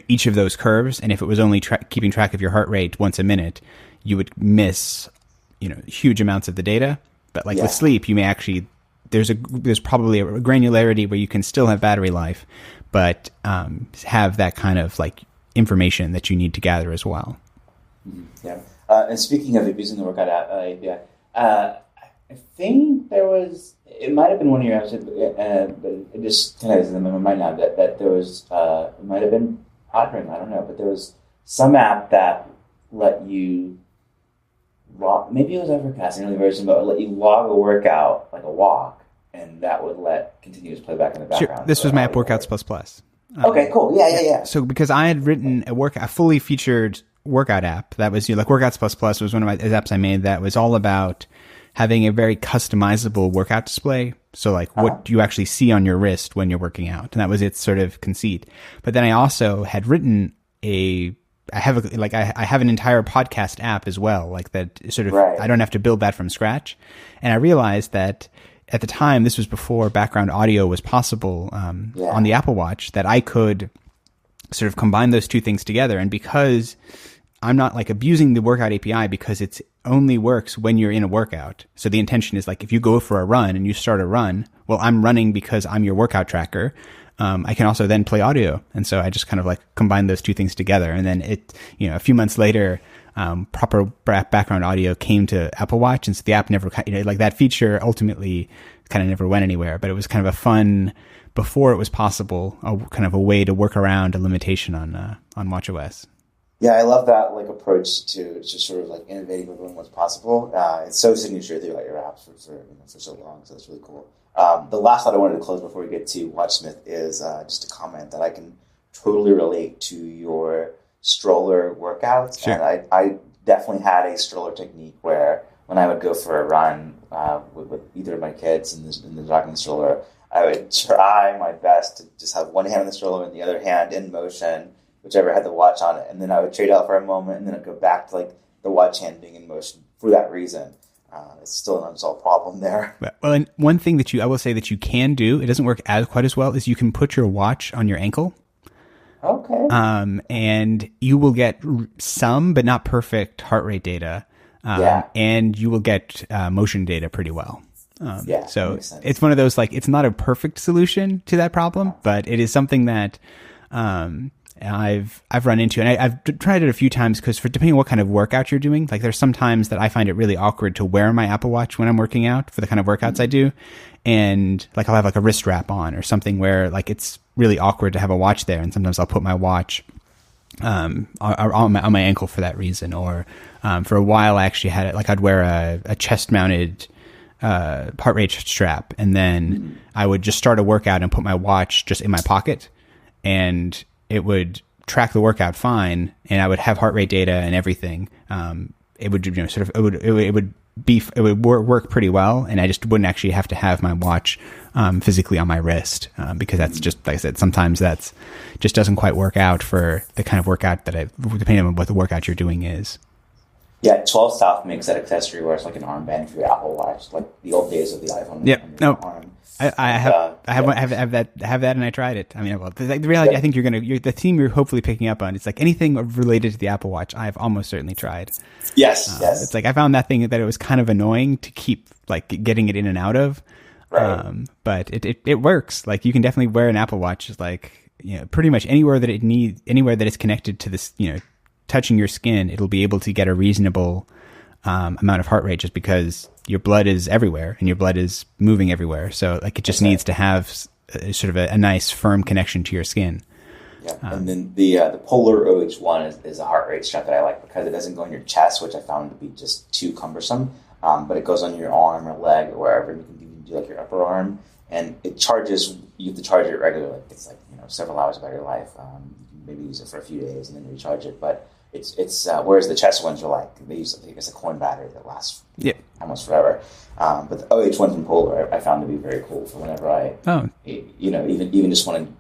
each of those curves. And if it was only keeping track of your heart rate once a minute, you would miss huge amounts of the data. But like with sleep, you may actually, there's probably a granularity where you can still have battery life, but have that kind of like information that you need to gather as well. Yeah. And speaking of abusing the workout app, I think it might have been one of your apps, but it just kind of is in my mind now that there was, it might have been Podring, I don't know, but there was some app that let you maybe it was Evercast, an early version, but it would let you log a workout, like a walk, and that would let continuous playback in the background. Sure. This was my app Workouts++. Okay, cool. Yeah. So because I had written a fully featured workout app that was, like Workouts++ was one of my apps I made that was all about having a very customizable workout display. So like what you actually see on your wrist when you're working out. And that was its sort of conceit. But then I also had written I have an entire podcast app as well, like that sort of, I don't have to build that from scratch. And I realized that at the time, this was before background audio was possible on the Apple Watch, that I could sort of combine those two things together. And because I'm not like abusing the workout API because it's only works when you're in a workout. So the intention is like, if you go for a run and you start a run, well, I'm running because I'm your workout tracker. I can also then play audio. And so I just kind of like combine those two things together. And then a few months later, proper background audio came to Apple Watch. And so the app never, like that feature ultimately kind of never went anywhere, but it was kind of a fun, before it was possible, kind of a way to work around a limitation on watchOS. Yeah, I love that like approach to just sort of like innovating within what's possible. It's so signature throughout your apps for so long, so that's really cool. The last thought I wanted to close before we get to Watchsmith is just a comment that I can totally relate to your stroller workouts. Sure. And I definitely had a stroller technique where when I would go for a run with either of my kids in the jogging stroller, I would try my best to just have one hand on the stroller and the other hand in motion, whichever had the watch on it, and then I would trade out for a moment, and then I'd go back to like the watch hand being in motion for that reason. It's still an unsolved problem there. Well, and one thing that I will say that you can do, it doesn't work quite as well, is you can put your watch on your ankle. Okay. And you will get some, but not perfect heart rate data. And you will get motion data pretty well. So it's one of those, like, it's not a perfect solution to that problem, but it is something that I've run into, and I've tried it a few times because depending on what kind of workout you're doing, like there's some times that I find it really awkward to wear my Apple Watch when I'm working out for the kind of workouts I do. And like I'll have like a wrist wrap on or something where like it's really awkward to have a watch there. And sometimes I'll put my watch on my ankle for that reason. Or for a while I actually had it, like I'd wear a chest mounted heart rate strap, and then I would just start a workout and put my watch just in my pocket, and it would track the workout fine, and I would have heart rate data and everything. It would, it would work pretty well, and I just wouldn't actually have to have my watch physically on my wrist, because that's just, like I said, sometimes that's just doesn't quite work out for the kind of workout depending on what the workout you're doing is. Yeah, 12 makes that accessory where it's like an armband for your Apple Watch, like the old days of the iPhone. Yep. No. Arm. I have that, and I tried it. I mean, well, the reality, I think the theme you're hopefully picking up on. It's like anything related to the Apple Watch, I've almost certainly tried. Yes. It's like I found that thing that it was kind of annoying to keep like getting it in and out of. Right. But it works. Like you can definitely wear an Apple Watch, like, pretty much anywhere that it's connected to this, touching your skin, it'll be able to get a reasonable amount of heart rate, just because your blood is everywhere and your blood is moving everywhere. So like it just needs to have sort of a nice firm connection to your skin. Yeah, and then the Polar OH1 is a heart rate strap that I like because it doesn't go in your chest, which I found to be just too cumbersome. But it goes on your arm or leg or wherever. You can even do like your upper arm, and it charges. You have to charge it regularly. It's like several hours of your life. You can maybe use it for a few days and then recharge it, but it's whereas the chest ones are like they use a coin battery that lasts almost forever. But the OH1 from Polar I found to be very cool for whenever I even just want to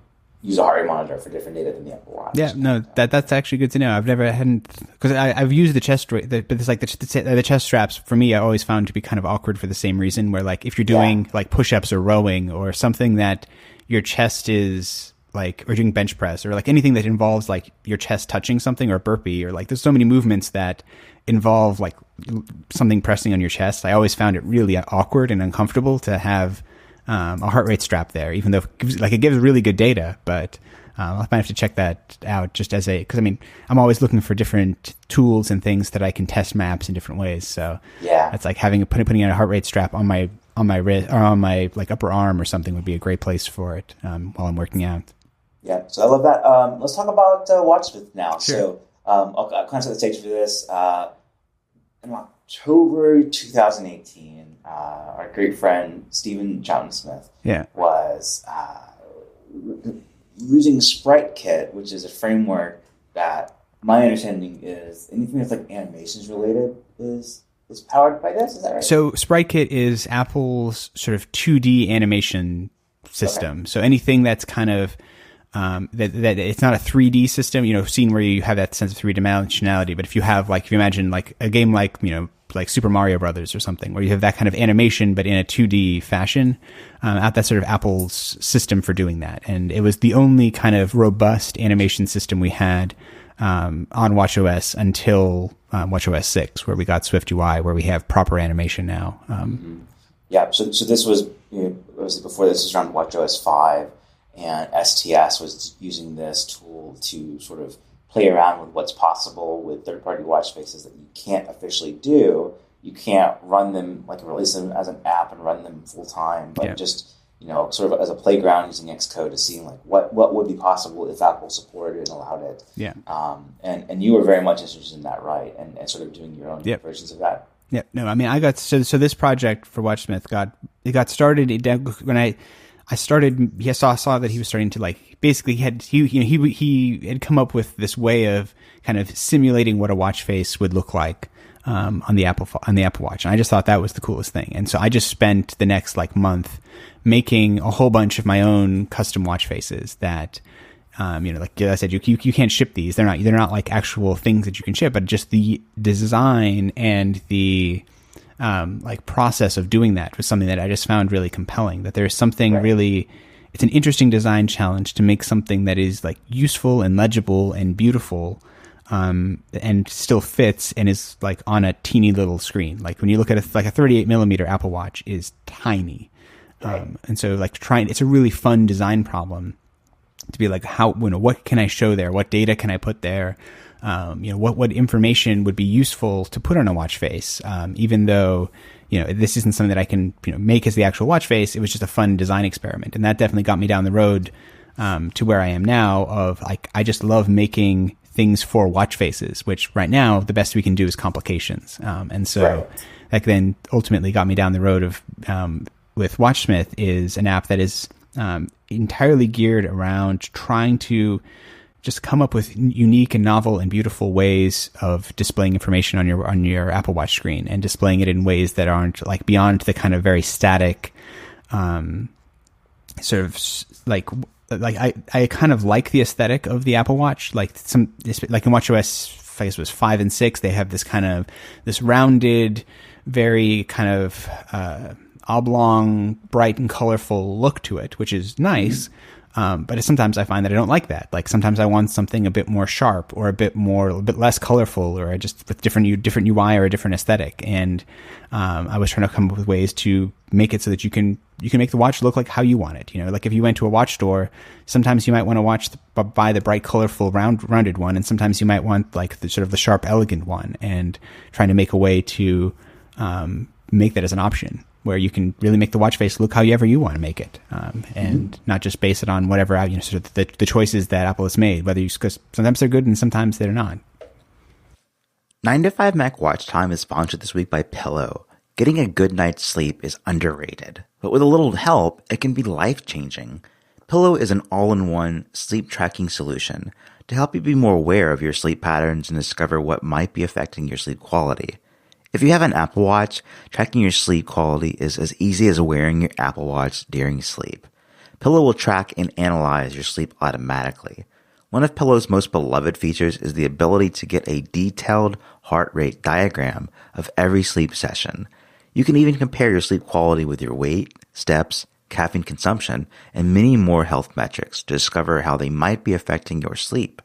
use a heart rate monitor for different data than the Apple Watch. Yeah, no, that's actually good to know. Because I've used the chest rate, but it's like the chest straps for me I always found to be kind of awkward for the same reason. Where like if you're doing like push-ups or rowing or something that your chest is like, or doing bench press or like anything that involves like your chest touching something or burpee, or like there's so many movements that involve like something pressing on your chest. I always found it really awkward and uncomfortable to have a heart rate strap there, even though it gives really good data, but I might have to check that out just because I mean, I'm always looking for different tools and things that I can test my apps in different ways. So it's like putting in a heart rate strap on my wrist or on my like upper arm or something would be a great place for it while I'm working out. Yeah, so I love that. Let's talk about Watchsmith now. Sure. So I'll kind of set the stage for this. In October 2018, our great friend Stephen Smith was using SpriteKit, which is a framework that my understanding is anything that's like animations related is powered by this. Is that right? So SpriteKit is Apple's sort of 2D animation system. Okay. So anything that's kind of that it's not a 3D system, scene where you have that sense of three-dimensionality. But if you imagine like a game like Super Mario Brothers or something, where you have that kind of animation, but in a 2D fashion, that's sort of Apple's system for doing that. And it was the only kind of robust animation system we had on watchOS until watchOS 6, where we got SwiftUI, where we have proper animation now. Yeah, so this was, before this was around watchOS 5, and STS was using this tool to sort of play around with what's possible with third-party watch faces that you can't officially do. You can't run them, like release them as an app and run them full-time, but just, sort of as a playground using Xcode to see like what would be possible if Apple supported it and allowed it. Yeah. And you were very much interested in that, right? And sort of doing your own versions of that. Yeah. No, I mean, I got, so this project for Watchsmith got started when I started. I saw that he was starting to basically he had come up with this way of kind of simulating what a watch face would look like on the Apple Watch, and I just thought that was the coolest thing. And so I just spent the next month making a whole bunch of my own custom watch faces that, like I said, you can't ship these. They're not like actual things that you can ship, but just the design and the process of doing that was something that I just found really compelling. That there's something really, it's an interesting design challenge to make something that is useful and legible and beautiful, and still fits and is on a teeny little screen. When you look at a 38 millimeter Apple Watch is tiny, and so it's a really fun design problem to be what can I show there? What data can I put there? What information would be useful to put on a watch face? Even though, this isn't something that I can, make as the actual watch face, it was just a fun design experiment. And that definitely got me down the road, to where I am now of I just love making things for watch faces, which right now the best we can do is complications. And so that then ultimately got me down the road of, with Watchsmith is an app that is, entirely geared around trying to just come up with unique and novel and beautiful ways of displaying information on your Apple Watch screen, and displaying it in ways that aren't beyond the kind of very static, sort of I kind of like the aesthetic of the Apple Watch. In WatchOS, I guess it was 5 and 6, they have this kind of this rounded, very kind of oblong, bright and colorful look to it, which is nice. But sometimes I find that I don't like that. Sometimes I want something a bit more sharp, or a bit less colorful, or just with different UI or a different aesthetic. And I was trying to come up with ways to make it so that you can make the watch look like how you want it. If you went to a watch store, sometimes you might want to buy the bright, colorful, rounded one, and sometimes you might want the sort of the sharp, elegant one. And trying to make a way to make that as an option, where you can really make the watch face look however you want to make it, and not just base it on whatever, sort of the choices that Apple has made, because sometimes they're good and sometimes they're not. 9to5Mac Watch Time is sponsored this week by Pillow. Getting a good night's sleep is underrated, but with a little help, it can be life-changing. Pillow is an all-in-one sleep tracking solution to help you be more aware of your sleep patterns and discover what might be affecting your sleep quality. If you have an Apple Watch, tracking your sleep quality is as easy as wearing your Apple Watch during sleep. Pillow will track and analyze your sleep automatically. One of Pillow's most beloved features is the ability to get a detailed heart rate diagram of every sleep session. You can even compare your sleep quality with your weight, steps, caffeine consumption, and many more health metrics to discover how they might be affecting your sleep.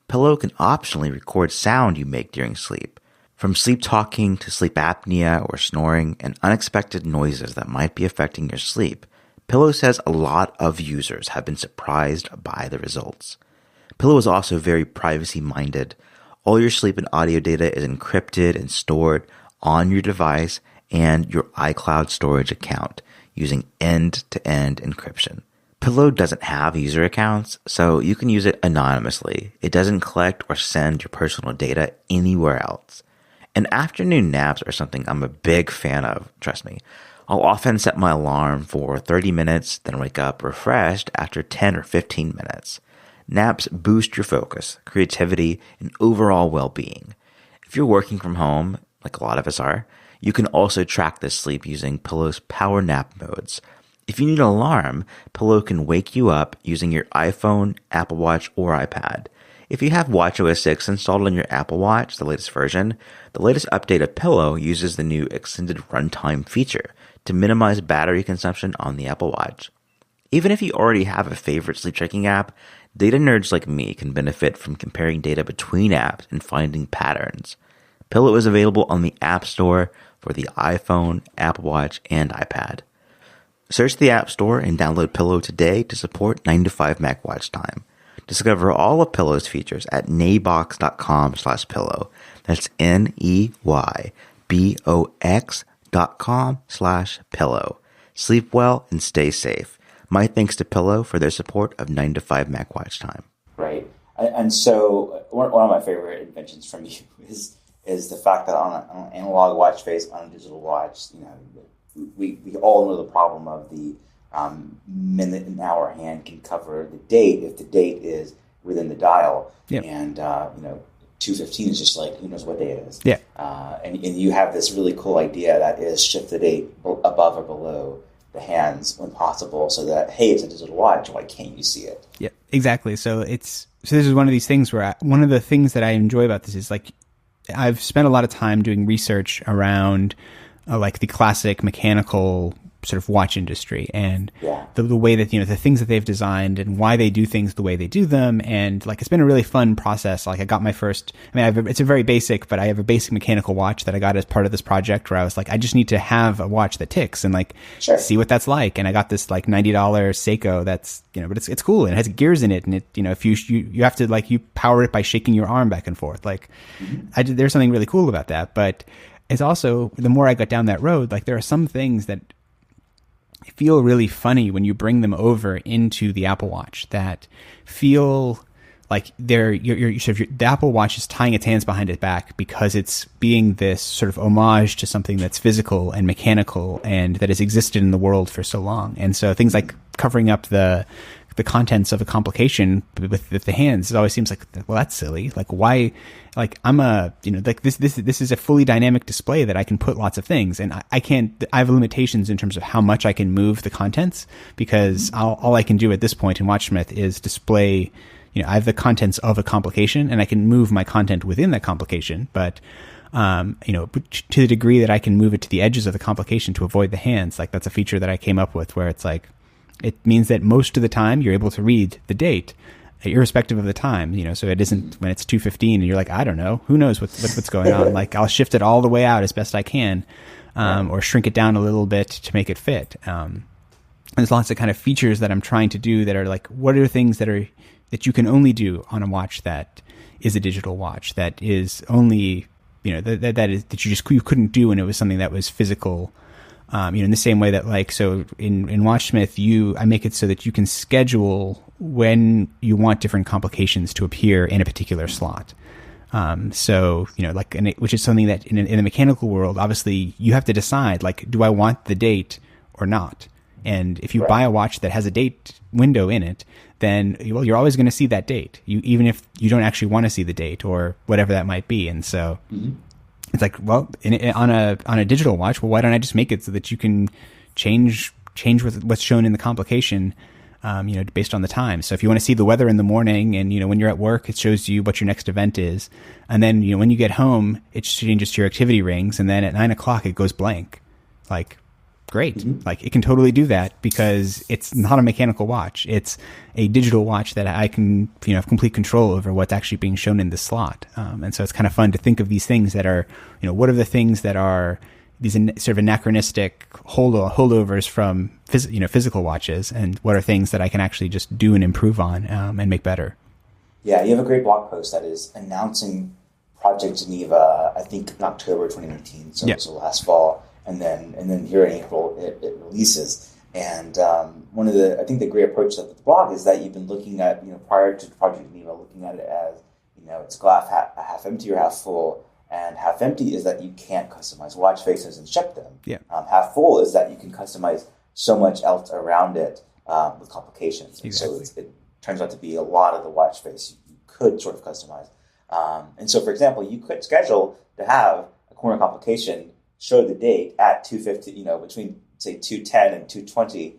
Pillow can optionally record sound you make during sleep. From sleep talking to sleep apnea or snoring and unexpected noises that might be affecting your sleep, Pillow says a lot of users have been surprised by the results. Pillow is also very privacy-minded. All your sleep and audio data is encrypted and stored on your device and your iCloud storage account using end-to-end encryption. Pillow doesn't have user accounts, so you can use it anonymously. It doesn't collect or send your personal data anywhere else. And afternoon naps are something I'm a big fan of, trust me. I'll often set my alarm for 30 minutes, then wake up refreshed after 10 or 15 minutes. Naps boost your focus, creativity, and overall well-being. If you're working from home, like a lot of us are, you can also track this sleep using Pillow's power nap modes. If you need an alarm, Pillow can wake you up using your iPhone, Apple Watch, or iPad. If you have watchOS 6 installed on your Apple Watch, the latest version, the latest update of Pillow uses the new extended runtime feature to minimize battery consumption on the Apple Watch. Even if you already have a favorite sleep tracking app, data nerds like me can benefit from comparing data between apps and finding patterns. Pillow is available on the App Store for the iPhone, Apple Watch, and iPad. Search the App Store and download Pillow today to support 9to5Mac Watch Time. Discover all of Pillow's features at neybox.com/pillow. That's neybox.com/pillow. Sleep well and stay safe. My thanks to Pillow for their support of 9to5Mac Watch Time. Right. And so one of my favorite inventions from you is the fact that on an analog watch face, on a digital watch, we all know the problem of the minute and hour hand can cover the date if the date is within the dial. Yep. And, 2:15 is just like, who knows what day it is. Yeah. And you have this really cool idea that is shift the date above or below the hands when possible, so that, hey, it's a digital watch, why can't you see it? Yeah, exactly. So this is one of these things where one of the things that I enjoy about this is like I've spent a lot of time doing research around like the classic mechanical sort of watch industry and the way that, the things that they've designed and why they do things the way they do them. And like, it's been a really fun process. Like I got my first, it's a very basic, but I have a basic mechanical watch that I got as part of this project where I was like, I just need to have a watch that ticks and like see what that's like. And I got this like $90 Seiko that's, but it's cool and it has gears in it. And it, if you have to like, you power it by shaking your arm back and forth. Like there's something really cool about that. But it's also, the more I got down that road, like there are some things that feel really funny when you bring them over into the Apple Watch that feel like the Apple Watch is tying its hands behind its back because it's being this sort of homage to something that's physical and mechanical and that has existed in the world for so long. And so things like covering up the contents of a complication with the hands, it always seems like, well, that's silly. Like why, like I'm like this is a fully dynamic display that I can put lots of things and I have limitations in terms of how much I can move the contents because all I can do at this point in Watchsmith is display, I have the contents of a complication and I can move my content within that complication, but to the degree that I can move it to the edges of the complication to avoid the hands, like that's a feature that I came up with where it's like, it means that most of the time you're able to read the date, irrespective of the time. So it isn't when it's 2:15 and you're like, I don't know, who knows what's going on. Like I'll shift it all the way out as best I can, or shrink it down a little bit to make it fit. There's lots of kind of features that I'm trying to do that are like, what are things that you can only do on a watch that is a digital watch that is only, that you couldn't do when it was something that was physical. In the same way that like, so in Watchsmith, I make it so that you can schedule when you want different complications to appear in a particular slot. Which is something that in the mechanical world, obviously you have to decide, like, do I want the date or not? And if you buy a watch that has a date window in it, then, well, you're always going to see that date, even if you don't actually want to see the date or whatever that might be. And so, it's like, well, on a digital watch, well, why don't I just make it so that you can change with what's shown in the complication, based on the time. So if you want to see the weather in the morning and, when you're at work, it shows you what your next event is. And then, when you get home, it changes to your activity rings. And then at 9:00, it goes blank. Like, great. Like it can totally do that because it's not a mechanical watch. It's a digital watch that I can, have complete control over what's actually being shown in the slot. And so it's kind of fun to think of these things that are, what are the things that are these sort of anachronistic holdovers from physical watches, and what are things that I can actually just do and improve on and make better. Yeah, you have a great blog post that is announcing Project Geneva, I think in October 2019, so last fall. And then here in April, it releases. And I think the great approach of the blog is that you've been looking at, prior to Project Geneva, looking at it as, it's glass half empty or half full. And half empty is that you can't customize watch faces and ship them. Yeah. Half full is that you can customize so much else around it with complications. Exactly. So it turns out to be a lot of the watch face you could sort of customize. And so, for example, you could schedule to have a corner complication show the date at 2:50, between say 2:10 and 2:20.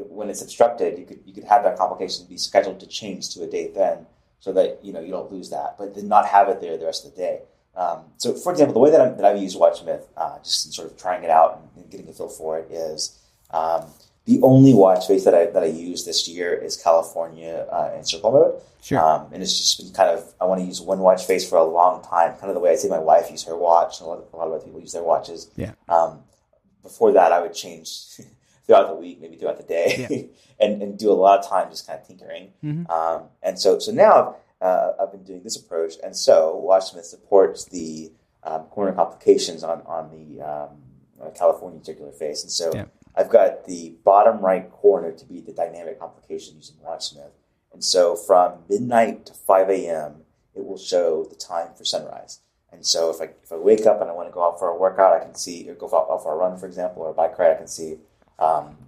When it's obstructed, you could have that complication be scheduled to change to a date then, so that you don't lose that, but then not have it there the rest of the day. So, for example, the way that I've used Watchsmith, just in sort of trying it out and getting a feel for it, is The only watch face that I use this year is California in circle mode. Sure. And it's just been kind of, I want to use one watch face for a long time, kind of the way I see my wife use her watch, and a lot of other people use their watches. Yeah. Before that, I would change throughout the week, maybe throughout the day, and do a lot of time just kind of tinkering. Mm-hmm. And so now I've been doing this approach, and so Watchsmith supports the corner complications on the California circular face, and so I've got the bottom right corner to be the dynamic complication using Watchsmith, and so from midnight to 5 a.m. it will show the time for sunrise. And so if I wake up and I want to go out for a workout, I can see, or go out for a run, for example, or a bike ride, I can see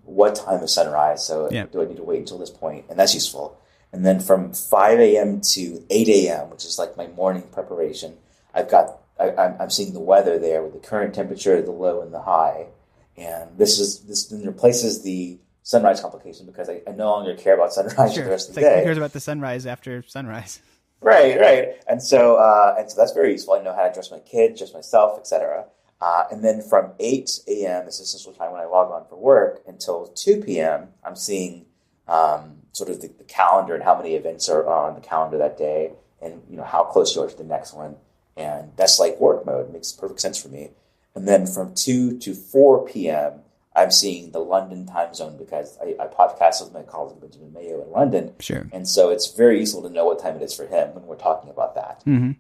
what time is sunrise. So do I need to wait until this point? And that's useful. And then from 5 a.m. to 8 a.m., which is like my morning preparation, I'm seeing the weather there with the current temperature, the low and the high. And this then replaces the sunrise complication because I no longer care about sunrise for the rest of the day. Who cares about the sunrise after sunrise? Right. And so that's very useful. I know how to dress my kids, dress myself, etc. And then from 8 a.m. is essential time when I log on for work until 2 p.m. I'm seeing sort of the calendar and how many events are on the calendar that day, and how close you are to the next one. And that's like work mode. It makes perfect sense for me. And then from 2 to 4 p.m. I'm seeing the London time zone because I podcast with my colleague Benjamin Mayo in London. Sure. And so it's very useful to know what time it is for him when we're talking about that. Mm-hmm.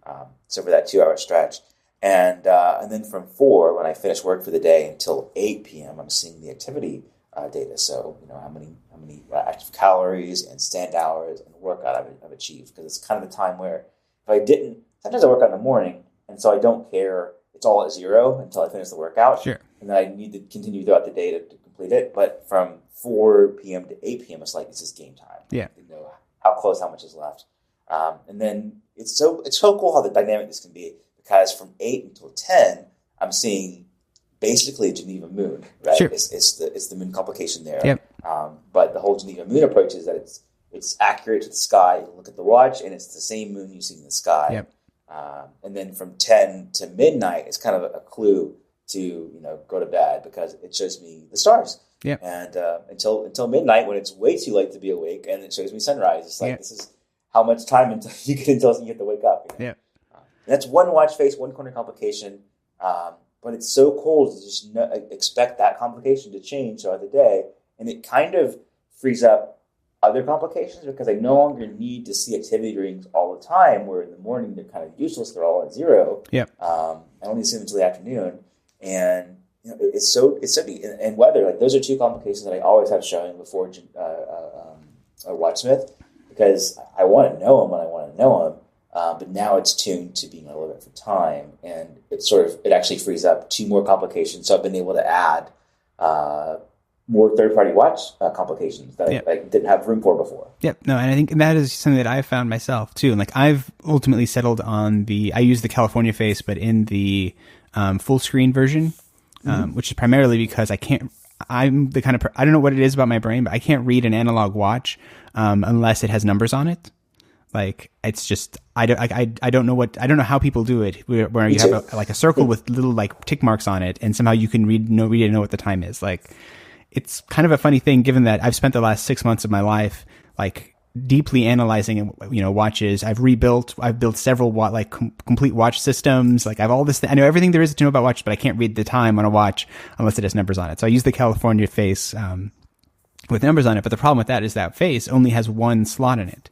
So for that 2-hour stretch. And then from 4, when I finish work for the day, until 8 p.m., I'm seeing the activity data. So, how many active calories and stand hours and workout I've achieved. Because it's kind of the time where sometimes I work out in the morning, and so I don't care. It's all at 0 until I finish the workout. Sure. And then I need to continue throughout the day to complete it. But from 4 p.m. to 8 p.m., it's like this is game time. Yeah. You know how close, how much is left. And then it's so cool how the dynamic this can be, because from 8 until 10, I'm seeing basically a Geneva moon, right? Sure. It's the moon complication there. Yep. But the whole Geneva moon approach is that it's accurate to the sky. You look at the watch, and it's the same moon you see in the sky. Yep. And then from 10 to midnight, it's kind of a clue to go to bed because it shows me the stars. Yeah. And until midnight, when it's way too late to be awake, and it shows me sunrise. It's like this is how much time until you get to wake up. Yeah. That's one watch face, one corner complication. But it's so cool to just expect that complication to change throughout the day, and it kind of frees up other complications because I no longer need to see activity readings all the time, where in the morning they're kind of useless. They're all at 0. Yep. I only see them until the afternoon. And it's so neat. And weather, like those are 2 complications that I always have showing before Watchsmith, because I want to know them when I want to know them. But now it's tuned to being a little bit for time, and it actually frees up 2 more complications. So I've been able to add more third-party watch complications that I didn't have room for before. Yep. No, and I think that is something that I've found myself too. And like I've ultimately settled on I use the California face, but in the full screen version, which is primarily because I'm the kind of I don't know what it is about my brain, but I can't read an analog watch unless it has numbers on it. Like it's just I don't know how people do it where you have a circle with little like tick marks on it, and somehow you can read it and know what the time is. Like it's kind of a funny thing, given that I've spent the last 6 months of my life like deeply analyzing watches. I've built several complete watch systems. Like I have all this. I know everything there is to know about watches, but I can't read the time on a watch unless it has numbers on it. So I use the California face with numbers on it. But the problem with that is that face only has 1 slot in it.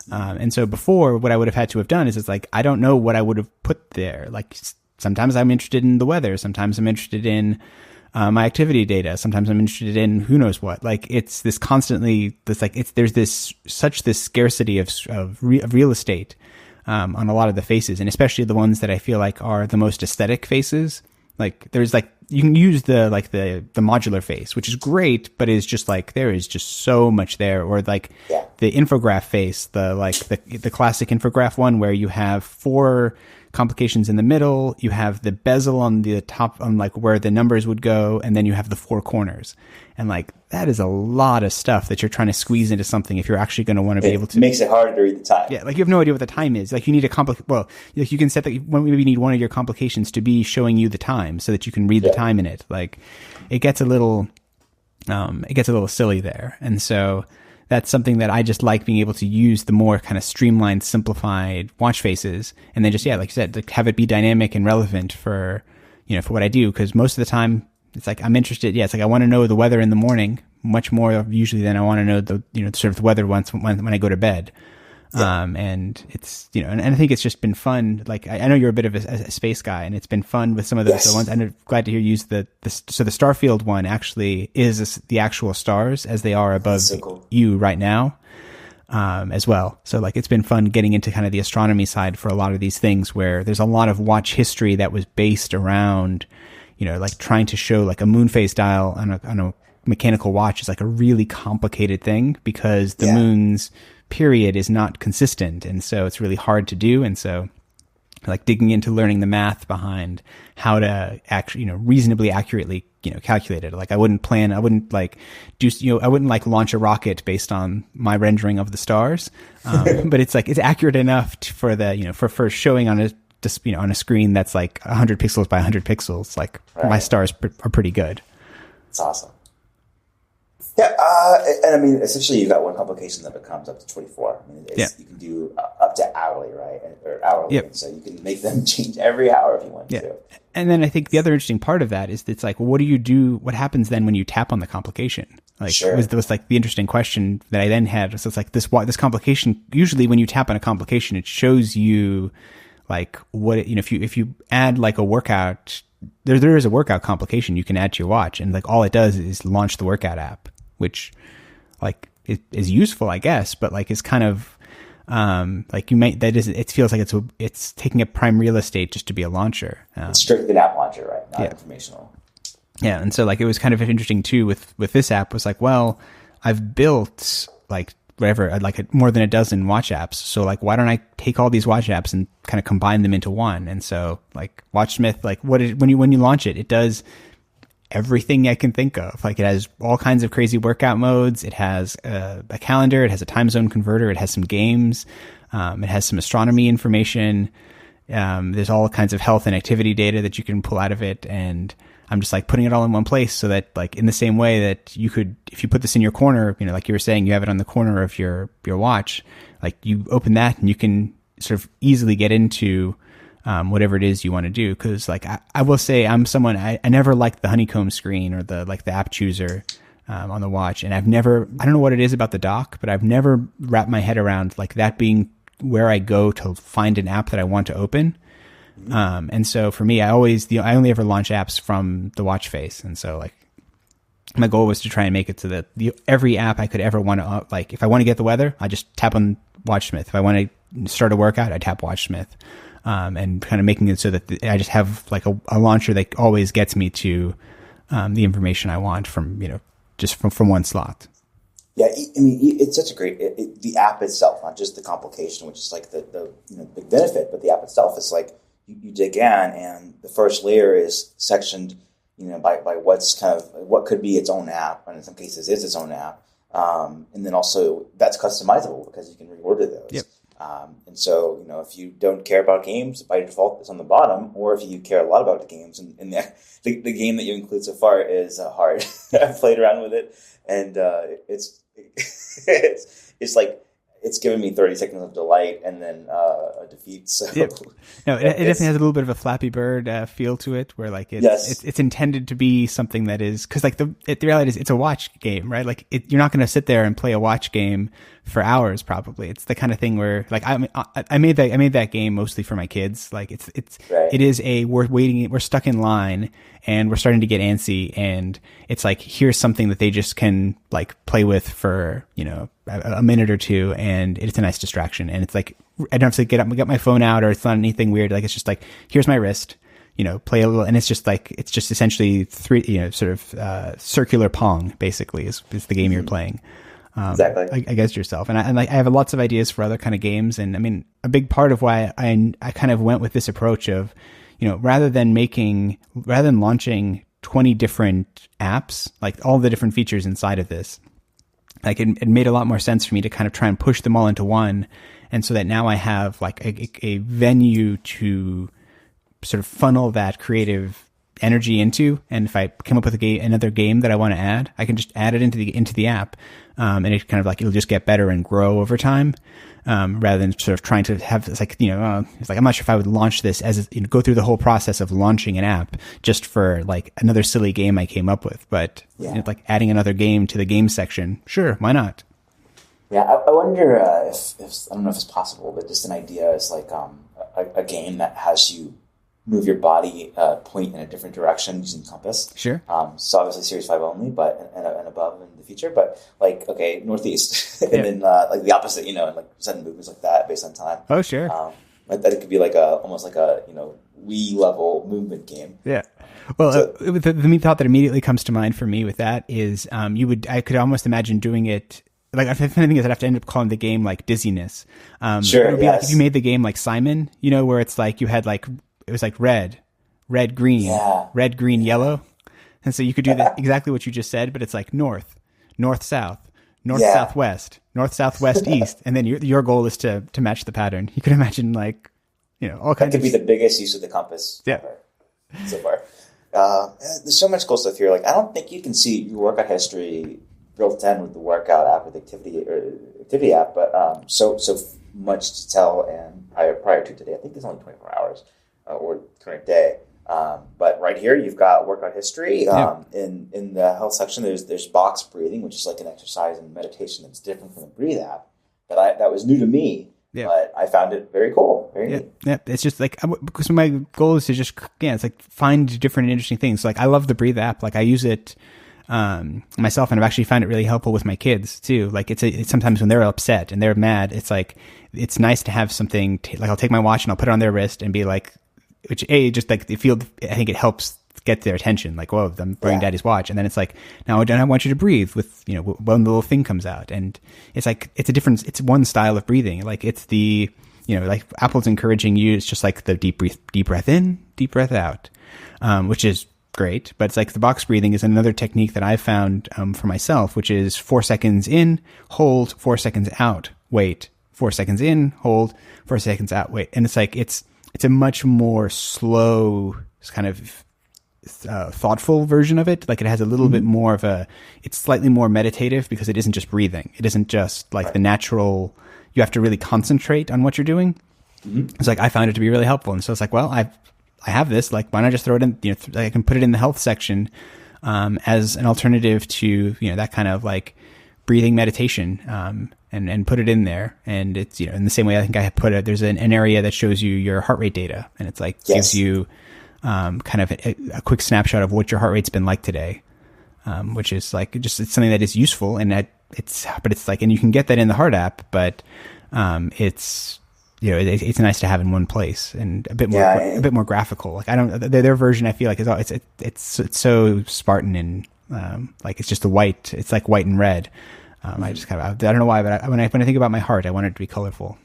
And so before, what I would have had to have done is it's like, I don't know what I would have put there. Like sometimes I'm interested in the weather. Sometimes I'm interested in my activity data. Sometimes I'm interested in who knows what. Like it's this constantly, there's such this scarcity of real estate on a lot of the faces, and especially the ones that I feel like are the most aesthetic faces. Like there's you can use the modular face, which is great, but it's just like there is just so much there. Or the infograph face, the classic infograph one where you have 4 complications in the middle, you have the bezel on the top on where the numbers would go, and then you have the 4 corners. And that is a lot of stuff that you're trying to squeeze into something if you're actually going to want to be able to. It makes it harder to read the time. Yeah, you have no idea what the time is. You need you can set that maybe you need one of your complications to be showing you the time so that you can read the time in it. It gets a little it gets a little silly there. And so that's something that I just like being able to use the more kind of streamlined, simplified watch faces. And then just, like you said, like have it be dynamic and relevant for, for what I do. Cause most of the time it's like, I'm interested. Yeah. It's like, I want to know the weather in the morning much more usually than I want to know the, sort of the weather when I go to bed. Yeah. And it's, and I think it's just been fun. Like, I know you're a bit of a space guy, and it's been fun with some of those ones. I'm glad to hear you use so the Starfield one actually is the actual stars as they are above you right now, as well. So like, it's been fun getting into kind of the astronomy side for a lot of these things where there's a lot of watch history that was based around, like trying to show like a moon phase dial on a mechanical watch is like a really complicated thing because the moon's period is not consistent, and so it's really hard to do. And so like digging into learning the math behind how to actually reasonably accurately calculate it. Like I wouldn't like do I wouldn't like launch a rocket based on my rendering of the stars, but it's like it's accurate enough for the for showing on a on a screen that's like 100 pixels by 100 pixels. Like my stars are pretty good. It's awesome. Yeah, and I mean, essentially, you've got one complication that becomes up to 24. I mean, you can do up to hourly, right? Or hourly. Yep. So you can make them change every hour if you want to. And then I think the other interesting part of that is it's like, well, what do you do? What happens then when you tap on the complication? Like, was like the interesting question that I then had. So it's like this complication. Usually, when you tap on a complication, it shows you like what if you add like a workout. There is a workout complication you can add to your watch, and like all it does is launch the workout app, which like is useful, I guess, but like is kind of like it feels like it's taking up prime real estate just to be a launcher. It's strictly an app launcher, right? Not informational. Yeah, and so like it was kind of interesting too with this app was like, well, I've built like whatever, like more than a dozen watch apps. So like, why don't I take all these watch apps and kind of combine them into one? And so like Watchsmith, like when you launch it, it does everything I can think of. Like it has all kinds of crazy workout modes. It has a calendar. It has a time zone converter. It has some games. It has some astronomy information. There's all kinds of health and activity data that you can pull out of it. And I'm just like putting it all in one place so that like in the same way that you could, if you put this in your corner, like you were saying, you have it on the corner of your watch, like you open that and you can sort of easily get into whatever it is you want to do. Cause like, I will say I'm someone, I never liked the honeycomb screen or the app chooser on the watch. And I don't know what it is about the dock, but I've never wrapped my head around like that being where I go to find an app that I want to open. And so for me, I only ever launch apps from the watch face. And so like my goal was to try and make it so that every app I could ever want to, like if I want to get the weather, I just tap on Watchsmith. If I want to start a workout, I tap Watchsmith. And kind of making it so that I just have like a launcher that always gets me to, the information I want from, just from one slot. Yeah, I mean, it's such a great, the app itself, not just the complication, which is like the big benefit, but the app itself is like, you dig in, and the first layer is sectioned, by what could be its own app, and in some cases is its own app, and then also that's customizable because you can reorder those. Yep. And so if you don't care about games, by default it's on the bottom, or if you care a lot about the games, and the game that you include so far is hard. I've played around with it, and it's like. It's given me 30 seconds of delight and then a defeat. So yep. No, it definitely has a little bit of a Flappy Bird feel to it, where like it's intended to be something that is, because like the reality is it's a watch game, right? Like you're not going to sit there and play a watch game for hours. Probably it's the kind of thing where like I made that game mostly for my kids. Like it is we're stuck in line and we're starting to get antsy, and it's like here's something that they just can like play with for a minute or two, and it's a nice distraction. And it's like I don't have to get my phone out, or it's not anything weird. Like it's just like here's my wrist, play a little, and it's just essentially circular Pong basically is the game you're playing. Exactly. Against yourself. And I have lots of ideas for other kind of games. And I mean, a big part of why I kind of went with this approach of, rather than launching 20 different apps, like all the different features inside of this, like it made a lot more sense for me to kind of try and push them all into one. And so that now I have like a venue to sort of funnel that creative energy into, and if I come up with another game that I want to add, I can just add it into the app, and it kind of like it'll just get better and grow over time, rather than sort of trying to have it's like I'm not sure if I would launch this as go through the whole process of launching an app just for like another silly game I came up with, but like adding another game to the game section, sure, why not? Yeah, I wonder if I don't know if it's possible, but just an idea is like a game that has you move your body point in a different direction using compass. Sure. So obviously Series 5 only, but and above in the future. But like, okay, northeast, and then like the opposite, and like sudden movements like that based on time. Oh, sure. Like that it could be like almost like a Wii level movement game. Yeah. Well, so, the thought that immediately comes to mind for me with that is I could almost imagine doing it. Like, the funny thing is, I'd have to end up calling the game like Dizziness. Sure. It would be like if you made the game like Simon, where it's like you had like it was like red, green, red, green, yellow, and so you could do exactly what you just said, but it's like north, south, southwest, southwest, east, and then your goal is to match the pattern. You could imagine like all kinds. That could be the biggest use of the compass. Ever, so far. There's so much cool stuff here. Like, I don't think you can see your workout history built in with the workout app or the activity app, but so much to tell. And prior to today, I think there's only 24 hours or current day. But right here, you've got workout history. In the health section, there's box breathing, which is like an exercise and meditation that's different from the Breathe app. That was new to me. Yeah. But I found it very cool. Very neat. Yeah. It's just like, because my goal is to just, it's like find different and interesting things. Like I love the Breathe app. Like I use it myself, and I've actually found it really helpful with my kids too. Like it's sometimes when they're upset and they're mad, it's like, it's nice to have something like I'll take my watch and I'll put it on their wrist and be like, which just like I think it helps get their attention. Like, whoa, I'm wearing daddy's watch. And then it's like, now I want you to breathe with, when the little thing comes out. And it's like, it's one style of breathing. Like it's the, like Apple's encouraging you. It's just like the deep breath in, deep breath out, which is great. But it's like the box breathing is another technique that I've found for myself, which is 4 seconds in, hold, 4 seconds out, wait, 4 seconds in, hold, 4 seconds out, wait. And it's like, it's a much more slow kind of thoughtful version of it. Like it has a little bit more of it's slightly more meditative because it isn't just breathing. It isn't just like the natural, you have to really concentrate on what you're doing. It's like, I found it to be really helpful. And so it's like, well, I have this, like, why not just throw it in, I can put it in the health section, as an alternative to, that kind of like breathing meditation, and put it in there. And it's, in the same way, I think I put there's an area that shows you your heart rate data, and it's like, gives you, kind of a quick snapshot of what your heart rate's been like today, which is like it's something that is useful, and it's like, and you can get that in the Heart app, but it's it's nice to have in one place and a bit more graphical. Like their version I feel like it's so Spartan and like it's just it's like white and red. I just I don't know why, but when I think about my heart, I want it to be colorful.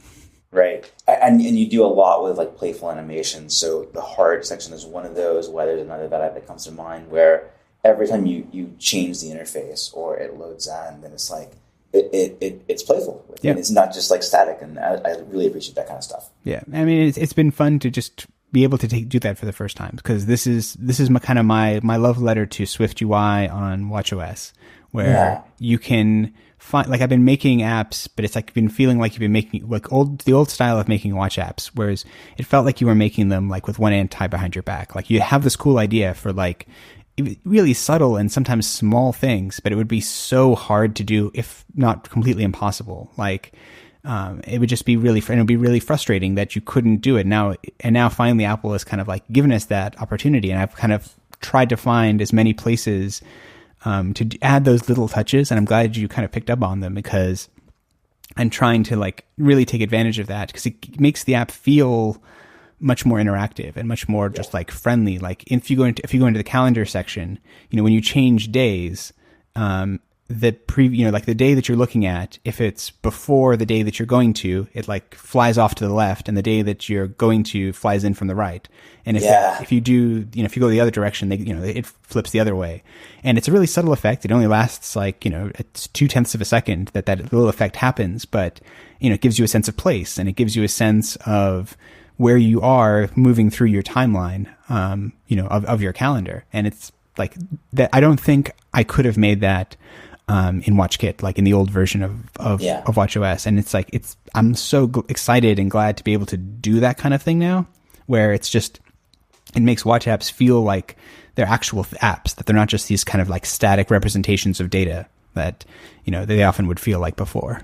Right. And you do a lot with like playful animation. So the heart section is one of those, where there's another that comes to mind, where every time you change the interface or it loads on, then it's like it's playful. And it's not just like static. And I really appreciate that kind of stuff. Yeah. I mean, it's been fun to just be able to do that for the first time, because this is my love letter to SwiftUI on watchOS, where you can find, like, I've been making apps, but it's like been feeling like you've been making like the old style of making watch apps, whereas it felt like you were making them like with one hand tied behind your back. Like you have this cool idea for like really subtle and sometimes small things, but it would be so hard to do, if not completely impossible. Like it would just be it would be really frustrating that you couldn't do it now. And now finally Apple has kind of like given us that opportunity, and I've kind of tried to find as many places to add those little touches, and I'm glad you kind of picked up on them, because I'm trying to like really take advantage of that, because it makes the app feel much more interactive and much more just like friendly. Like if you go into the calendar section, when you change days, like the day that you're looking at, if it's before the day that you're going to, it like flies off to the left, and the day that you're going to flies in from the right. And if you do, if you go the other direction, it flips the other way. And it's a really subtle effect. It only lasts like, it's 0.2 of a second that little effect happens, but, it gives you a sense of place, and it gives you a sense of where you are moving through your timeline. of your calendar. And it's like that. I don't think I could have made that in WatchKit, like in the old version of WatchOS. And it's like, I'm so excited and glad to be able to do that kind of thing now, where it makes watch apps feel like they're actual apps, that they're not just these kind of like static representations of data that, they often would feel like before.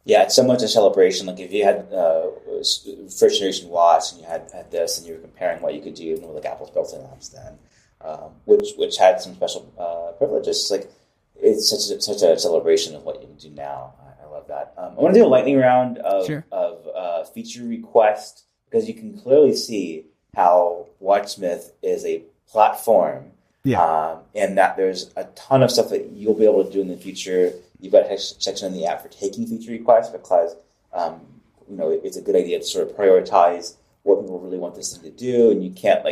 Yeah, it's so much a celebration. Like if you had first generation watch and you had this, and you were comparing what you could do with like Apple's built-in apps then, which had some special privileges. Like it's such a celebration of what you can do now. I love that. I want to do a lightning round of feature request, because you can clearly see how Watchsmith is a platform. And that there's a ton of stuff that you'll be able to do in the future. You've got a section in the app for taking feature requests, because it's a good idea to sort of prioritize what people really want this thing to do, and you can't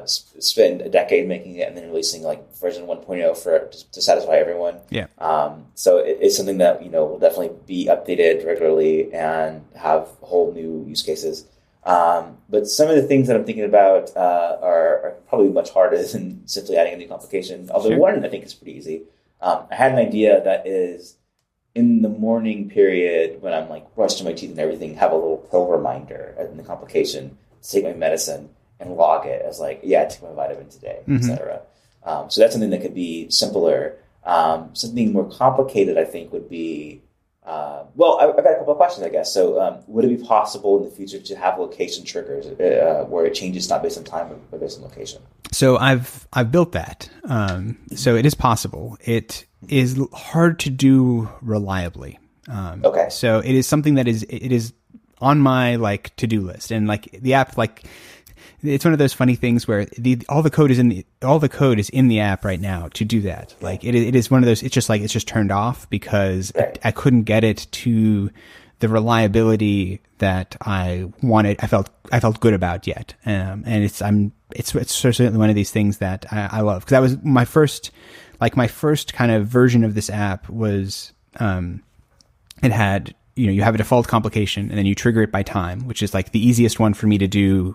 spend a decade making it and then releasing like version 1.0 to satisfy everyone. So it's something that will definitely be updated regularly and have whole new use cases. But some of the things that I'm thinking about are probably much harder than simply adding a new complication. Although one I think is pretty easy. I had an idea that is in the morning period when I'm like brushing my teeth and everything, have a little pill reminder in the complication to take my medicine and log it as like, I took my vitamin today, etc. So that's something that could be simpler. Something more complicated, I think, would be I've got a couple of questions, I guess. So would it be possible in the future to have location triggers where it changes not based on time but based on location? So I've built that. So it is possible. It is hard to do reliably. So it is something that is on my like to-do list, and like the app, like it's one of those funny things where all the code is in the app right now to do that. Like it is one of those. It's just turned off because I couldn't get it to the reliability that I wanted. I felt good about yet. And it's certainly one of these things that I love, because that was my first kind of version of this app was, it had, you have a default complication and then you trigger it by time, which is like the easiest one for me to do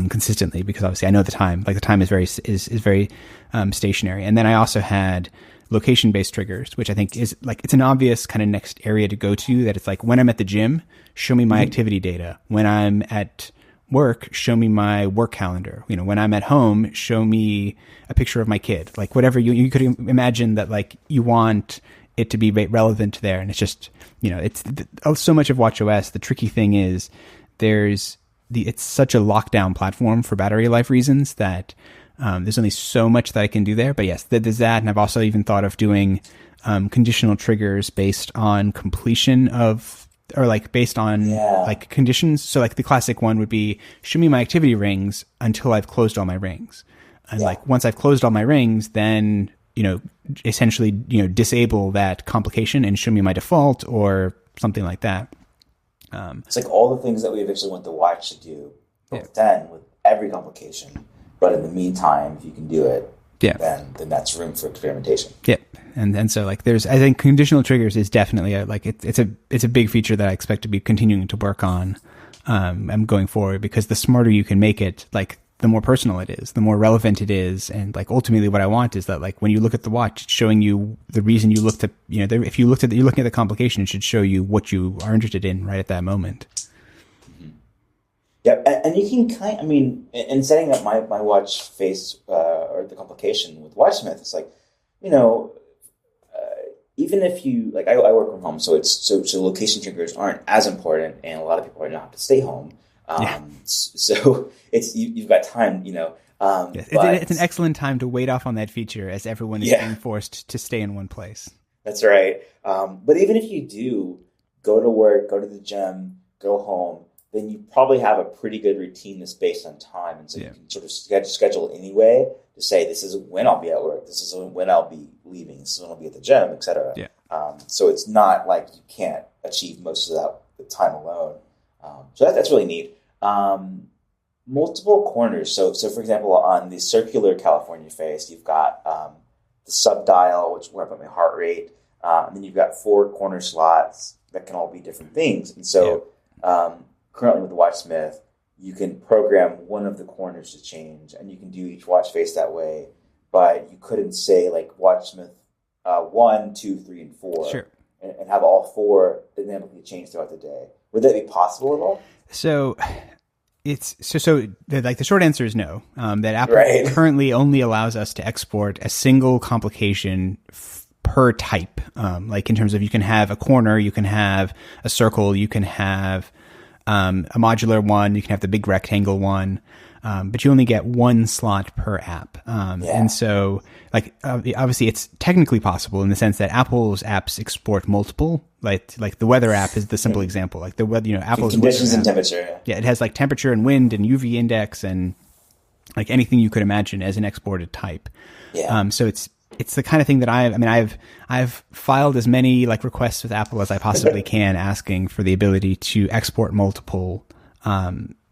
consistently, because obviously I know the time. Like the time is very stationary. And then I also had location-based triggers, which I think is like, it's an obvious kind of next area to go to, that it's like, when I'm at the gym, show me my activity data. When I'm at work, show me my work calendar. When I'm at home, show me a picture of my kid. Like whatever you could imagine that like you want it to be relevant there. And it's just, it's so much of WatchOS. The tricky thing is it's such a lockdown platform for battery life reasons that there's only so much that I can do there. But yes, there's that. And I've also even thought of doing conditional triggers based on completion of, or like based on like conditions. So like the classic one would be, show me my activity rings until I've closed all my rings. And like once I've closed all my rings, then, essentially, disable that complication and show me my default or something like that. It's like all the things that we eventually want the watch to do, but then with every complication. But in the meantime, if you can do it, then that's room for experimentation. Yeah. And so like I think conditional triggers is definitely it's a big feature that I expect to be continuing to work on going forward, because the smarter you can make it, like the more personal it is, the more relevant it is. And like ultimately what I want is that like when you look at the watch, it's showing you the reason you looked at, if you're looking at the complication, it should show you what you are interested in right at that moment. Yeah, and you can in setting up my watch face or the complication with Watchsmith, it's like, even if you like, I work from home, so location triggers aren't as important, and a lot of people are not have to stay home. So you've got time, it's an excellent time to wait off on that feature as everyone is being forced to stay in one place. That's right. But even if you do go to work, go to the gym, go home, then you probably have a pretty good routine that's based on time. And so you can sort of schedule anyway to say, this is when I'll be at work, this is when I'll be leaving, this is when I'll be at the gym, et cetera. So it's not like you can't achieve most of that with time alone. So that's really neat. Multiple corners. So for example, on the circular California face, you've got the subdial, which where I put my heart rate. And then you've got 4 corner slots that can all be different things. And so currently with Watchsmith, you can program one of the corners to change, and you can do each watch face that way. But you couldn't say like Watchsmith 1, 2, 3, and 4, sure, and have all 4 dynamically change throughout the day. Would that be possible at all? So the short answer is no. That Apple currently only allows us to export a single complication per type. Like in terms of, you can have a corner, you can have a circle, you can have a modular one, you can have the big rectangle one. But you only get one slot per app. And so, like, obviously it's technically possible in the sense that Apple's apps export multiple, like the weather app is the simple example. Like the weather, Apple's conditions and temperature. Yeah, it has like temperature and wind and UV index and like anything you could imagine as an exported type. Yeah. So it's the kind of thing that I've filed as many like requests with Apple as I possibly can, asking for the ability to export multiple,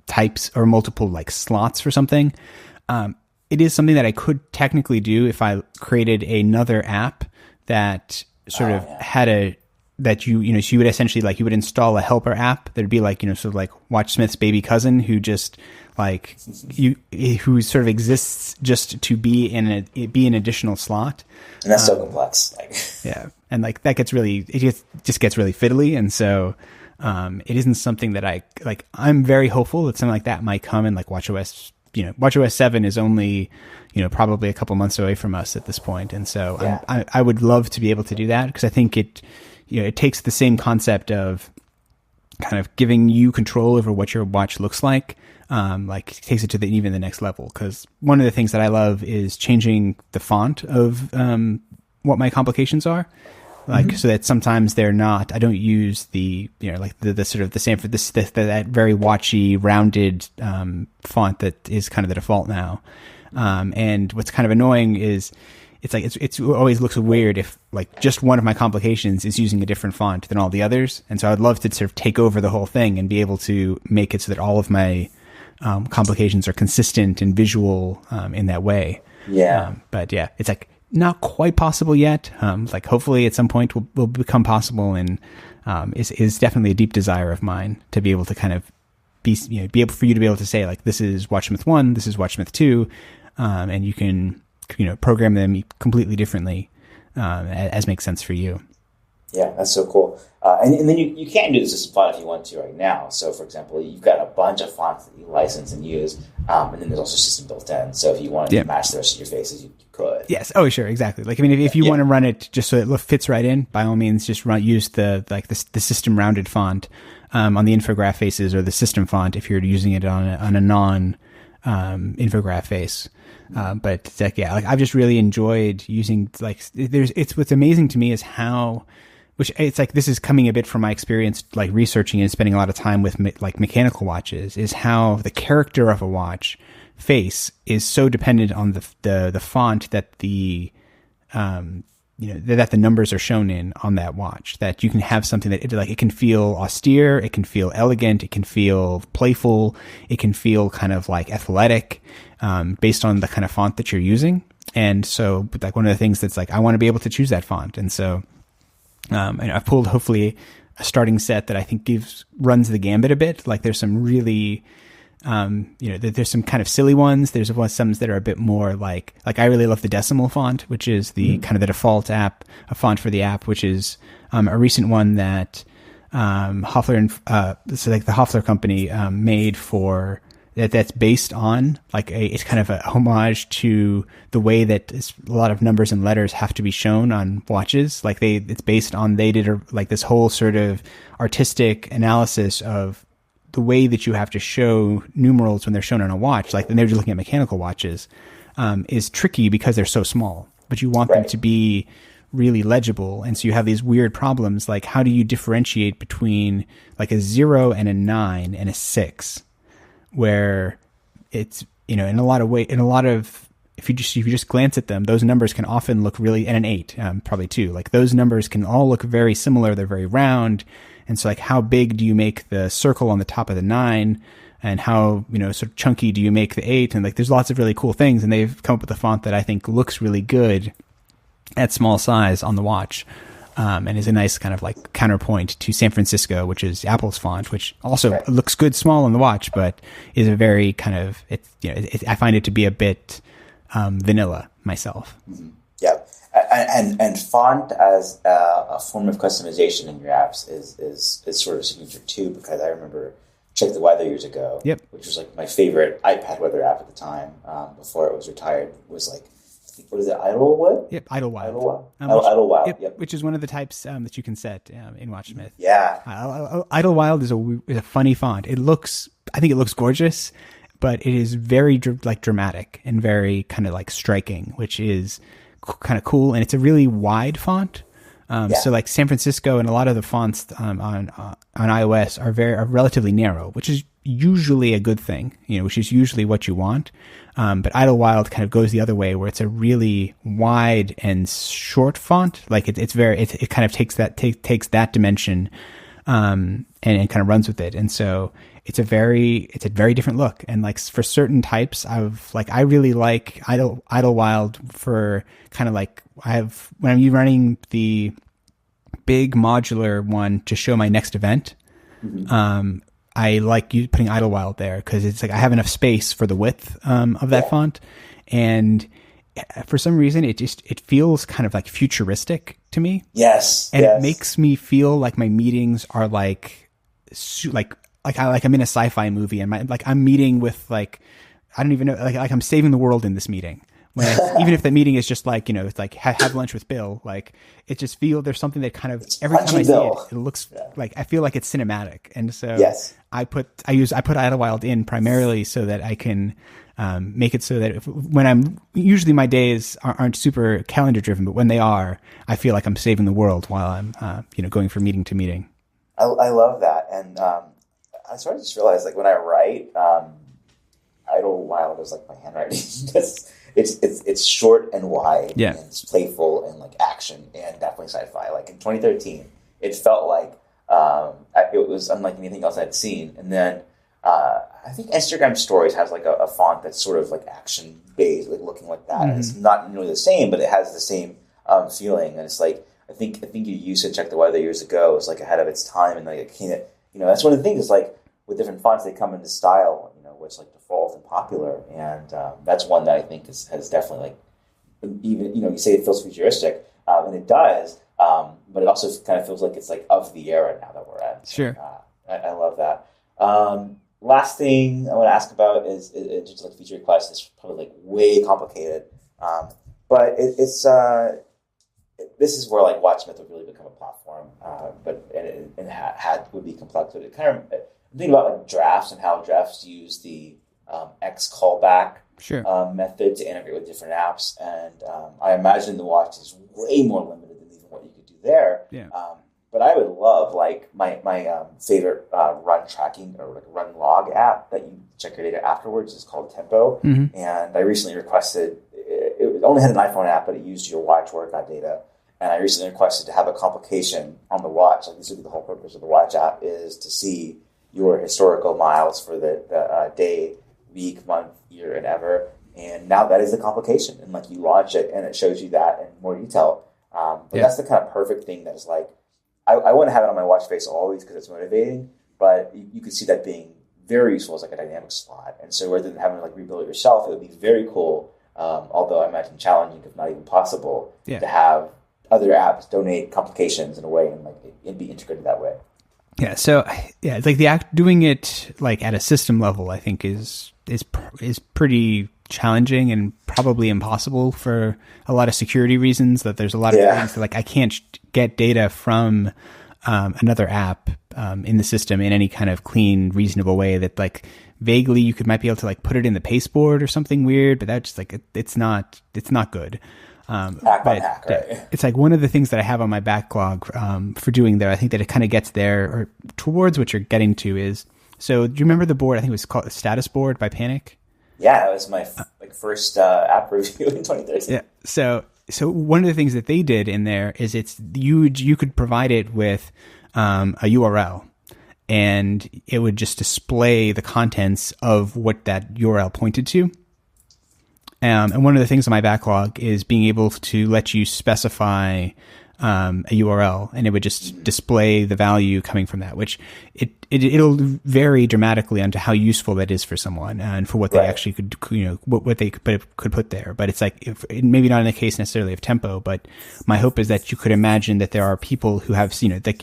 types or multiple like slots for something. It is something that I could technically do if I created another app that sort of had so you would essentially like, you would install a helper app that'd be like, sort of like Watchsmith's baby cousin who just like who sort of exists just to be an additional slot. And that's so complex. Yeah. And like that just gets really fiddly. And so, it isn't something that I'm very hopeful that something like that might come in like WatchOS. WatchOS 7 is only, probably a couple months away from us at this point. And so I would love to be able to do that, because I think it takes the same concept of kind of giving you control over what your watch looks like. Takes it to even the next level. Cause one of the things that I love is changing the font of, what my complications are. So that sometimes they're not, I don't use the sort of the same for that very watchy rounded, font that is kind of the default now. And what's kind of annoying is it always looks weird if like just one of my complications is using a different font than all the others. And so I'd love to sort of take over the whole thing and be able to make it so that all of my, complications are consistent and visual, in that way. Yeah. But yeah, it's like, not quite possible yet. Hopefully at some point will become possible, and is definitely a deep desire of mine to be able to kind of be able for you to be able to say like, this is Watchsmith 1, this is Watchsmith 2, and you can program them completely differently as makes sense for you. Yeah, that's so cool. And then you can do the system font if you want to right now. So, for example, you've got a bunch of fonts that you license and use, and then there's also system built in. So if you wanted to match the rest of your faces, you could. Yes. Oh, sure. Exactly. Like, I mean, if you want to run it just so it fits right in, by all means, just use the system rounded font on the infograph faces, or the system font if you're using it on a non infograph face. But it's like, I've just really enjoyed using what's amazing to me is how. Which it's like, this is coming a bit from my experience, like researching and spending a lot of time with mechanical watches, is how the character of a watch face is so dependent on the font that that the numbers are shown in on that watch, that you can have something that it can feel austere, it can feel elegant, it can feel playful, it can feel kind of like athletic, based on the kind of font that you're using. And so like one of the things that's like, I want to be able to choose that font. And so, I've pulled hopefully a starting set that I think runs the gambit a bit. Like there's some really, there's some kind of silly ones. There's some that are a bit more like I really love the decimal font, which is the kind of the default font for the app, which is a recent one that Hoffler the Hoffler company made for. That's based on it's kind of a homage to the way that a lot of numbers and letters have to be shown on watches. It's based on, they did this whole sort of artistic analysis of the way that you have to show numerals when they're shown on a watch. Like, and they're just looking at mechanical watches, is tricky because they're so small, but you want them to be really legible. And so you have these weird problems. Like, how do you differentiate between like a 0 and a 9 and a 6? Where it's, in a lot of, if you just glance at them, those numbers can often look really, and an 8, probably too, like those numbers can all look very similar. They're very round. And so like, how big do you make the circle on the top of the 9, and how, sort of chunky do you make the 8? And like, there's lots of really cool things. And they've come up with a font that I think looks really good at small size on the watch. and is a nice kind of like counterpoint to San Francisco, which is Apple's font, which also looks good small on the watch, but is a very kind of, I find it to be a bit vanilla myself. Mm-hmm. Yeah. And font as a form of customization in your apps is sort of signature too, because I remember Check the Weather years ago, which was like my favorite iPad weather app at the time, before it was retired, was like, what is it, Idlewood? Yep, Idlewild. Idlewild, which is one of the types that you can set in Watchsmith. Yeah. Idlewild is a funny font. I think it looks gorgeous, but it is very dramatic and very kind of like striking, which is kind of cool. And it's a really wide font. So like San Francisco and a lot of the fonts on iOS are relatively narrow, which is usually a good thing, which is usually what you want. But Idlewild kind of goes the other way, where it's a really wide and short font. Like it kind of takes that dimension, and kind of runs with it. And so it's a very different look. And like for certain types I really like Idlewild for kind of like, when I'm running the big modular one to show my next event, I like putting Idlewild there because it's like I have enough space for the width of that font, and for some reason it feels kind of like futuristic to me. And it makes me feel like my meetings are like I'm in a sci-fi movie, and I'm meeting with like, I don't even know, like I'm saving the world in this meeting. Even if the meeting is just like, it's like have lunch with Bill, like it just there's something that kind of every time I see it looks like, I feel like it's cinematic. And so I put Idlewild in primarily so that I can make it so that when usually my days aren't super calendar driven, but when they are, I feel like I'm saving the world while I'm going from meeting to meeting. I love that. And I sort of just realized, like, when I write, Idlewild is like my handwriting. It's short and wide, and it's playful and like action, and definitely sci-fi. Like in 2013, it felt like it was unlike anything else I'd seen. And then I think Instagram Stories has like a font that's sort of like action based, like looking like that. And it's not really the same, but it has the same feeling. And it's like, I think you used to Check the Weather years ago. It was like ahead of its time, and like it can't, that's one of the things. Is like with different fonts, they come into style, what's like default and popular, and that's one that I think has definitely, like, even you say it feels futuristic, and it does, but it also kind of feels like it's like of the era now that we're at. Sure. I love that. Last thing I want to ask about is just like feature requests. It's probably like way complicated, but it's this is where like Watchsmith would really become a platform, but it would be complex. But it kind of, I'm thinking about like drafts and how drafts use the X callback method to integrate with different apps, and I imagine the watch is way more limited than even what you could do there. But I would love, like, my favorite run tracking or like run log app that you check your data afterwards is called Tempo, and I recently requested. It only had an iPhone app, but it used your watch workout data. And I recently requested to have a complication on the watch. Like, this would be the whole purpose of the watch app, is to see your historical miles for the day, week, month, year, and ever. And now that is the complication. And like, you launch it and it shows you that in more detail. But that's the kind of perfect thing that is like, I want to have it on my watch face always because it's motivating, but you could see that being very useful as like a dynamic slot. And so rather than having to like rebuild it yourself, it would be very cool, although I imagine challenging, if not even possible, to have other apps donate complications in a way and like it'd be integrated that way. Yeah. So it's like doing it like at a system level, I think is pretty challenging and probably impossible for a lot of security reasons. That there's a lot of things that like I can't get data from another app in the system in any kind of clean, reasonable way. That like vaguely you might be able to like put it in the pasteboard or something weird, but that's just like it's not good. Hack, right? It's like one of the things that I have on my backlog for doing there. I think that it kind of gets there or towards what you're getting to is. So do you remember the board? I think it was called Status Board by Panic. Yeah, it was my first app review in 2013. Yeah. So one of the things that they did in there is you could provide it with a URL, and it would just display the contents of what that URL pointed to. And one of the things on my backlog is being able to let you specify a URL, and it would just display the value coming from that, which it'll vary dramatically onto how useful that is for someone and for what they actually could, what they could put there. But it's like, maybe not in the case necessarily of tempo, but my hope is that you could imagine that there are people who have, like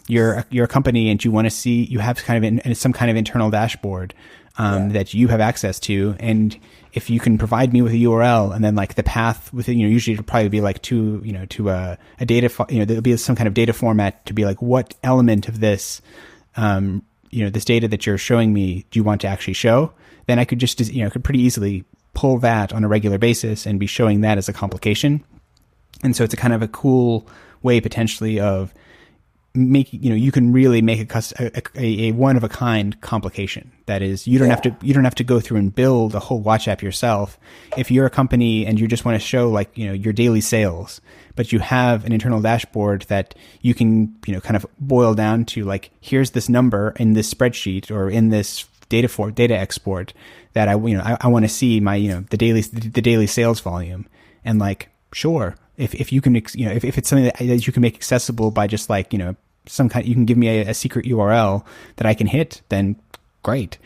you're a company and you want to see, you have kind of some kind of internal dashboard that you have access to. And if you can provide me with a URL and then like the path within, usually it'll probably be like to a data, there'll be some kind of data format to be like, what element of this, this data that you're showing me, do you want to actually show? Then I could just, could pretty easily pull that on a regular basis and be showing that as a complication. And so it's a kind of a cool way potentially of making, you can really make a one of a kind complication. That is, you don't have to go through and build a whole watch app yourself. If you're a company and you just want to show like, your daily sales, but you have an internal dashboard that you can, kind of boil down to like, here's this number in this spreadsheet or in this data export that I want to see my, the daily sales volume. And like, sure, if you can, if it's something that you can make accessible by just like, some kind, you can give me a secret URL that I can hit, then great.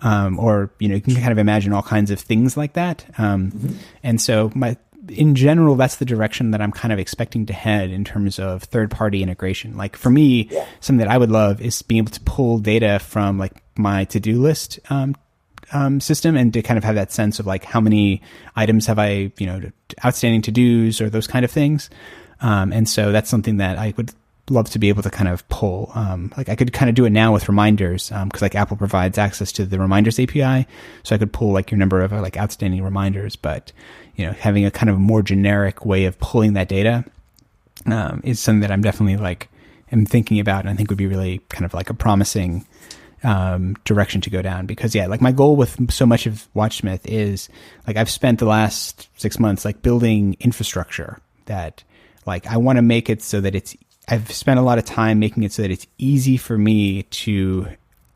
Or, you can kind of imagine all kinds of things like that. And so in general, that's the direction that I'm kind of expecting to head in terms of third-party integration. Like for me, something that I would love is being able to pull data from like my to-do list, system, and to kind of have that sense of like, how many items have I, outstanding to-dos or those kind of things. And so that's something that I would love to be able to kind of pull. Like I could kind of do it now with reminders, because like Apple provides access to the reminders API, so I could pull like your number of like outstanding reminders. But having a kind of more generic way of pulling that data is something that I'm definitely like am thinking about, and I think would be really kind of like a promising direction to go down. Because like my goal with so much of Watchsmith is like I've spent the last 6 months like building infrastructure that like I want to make it so that I've spent a lot of time making it so that it's easy for me to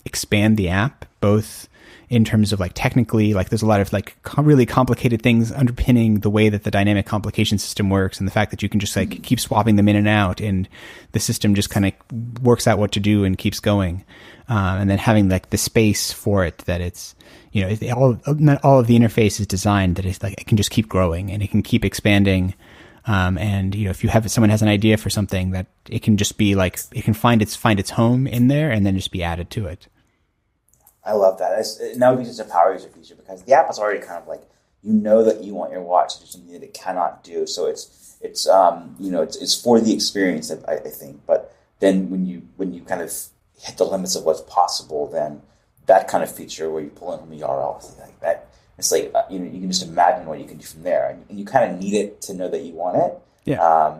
expand the app, both in terms of like technically, like there's a lot of like really complicated things underpinning the way that the dynamic complication system works, and the fact that you can just like keep swapping them in and out, and the system just kind of works out what to do and keeps going. And then having like the space for it, that it's, not all of the interface is designed that it's like it can just keep growing and it can keep expanding. And if someone has an idea for something, that it can just be like, it can find its home in there and then just be added to it. I love that. That would be just a power user feature, because the app is already kind of like, that you want your watch to do something that it cannot do. So it's for the experience, I think. But then when you kind of hit the limits of what's possible, then that kind of feature where you pull in from the URL, like that. It's like, you can just imagine what you can do from there. And you kind of need it to know that you want it. Yeah.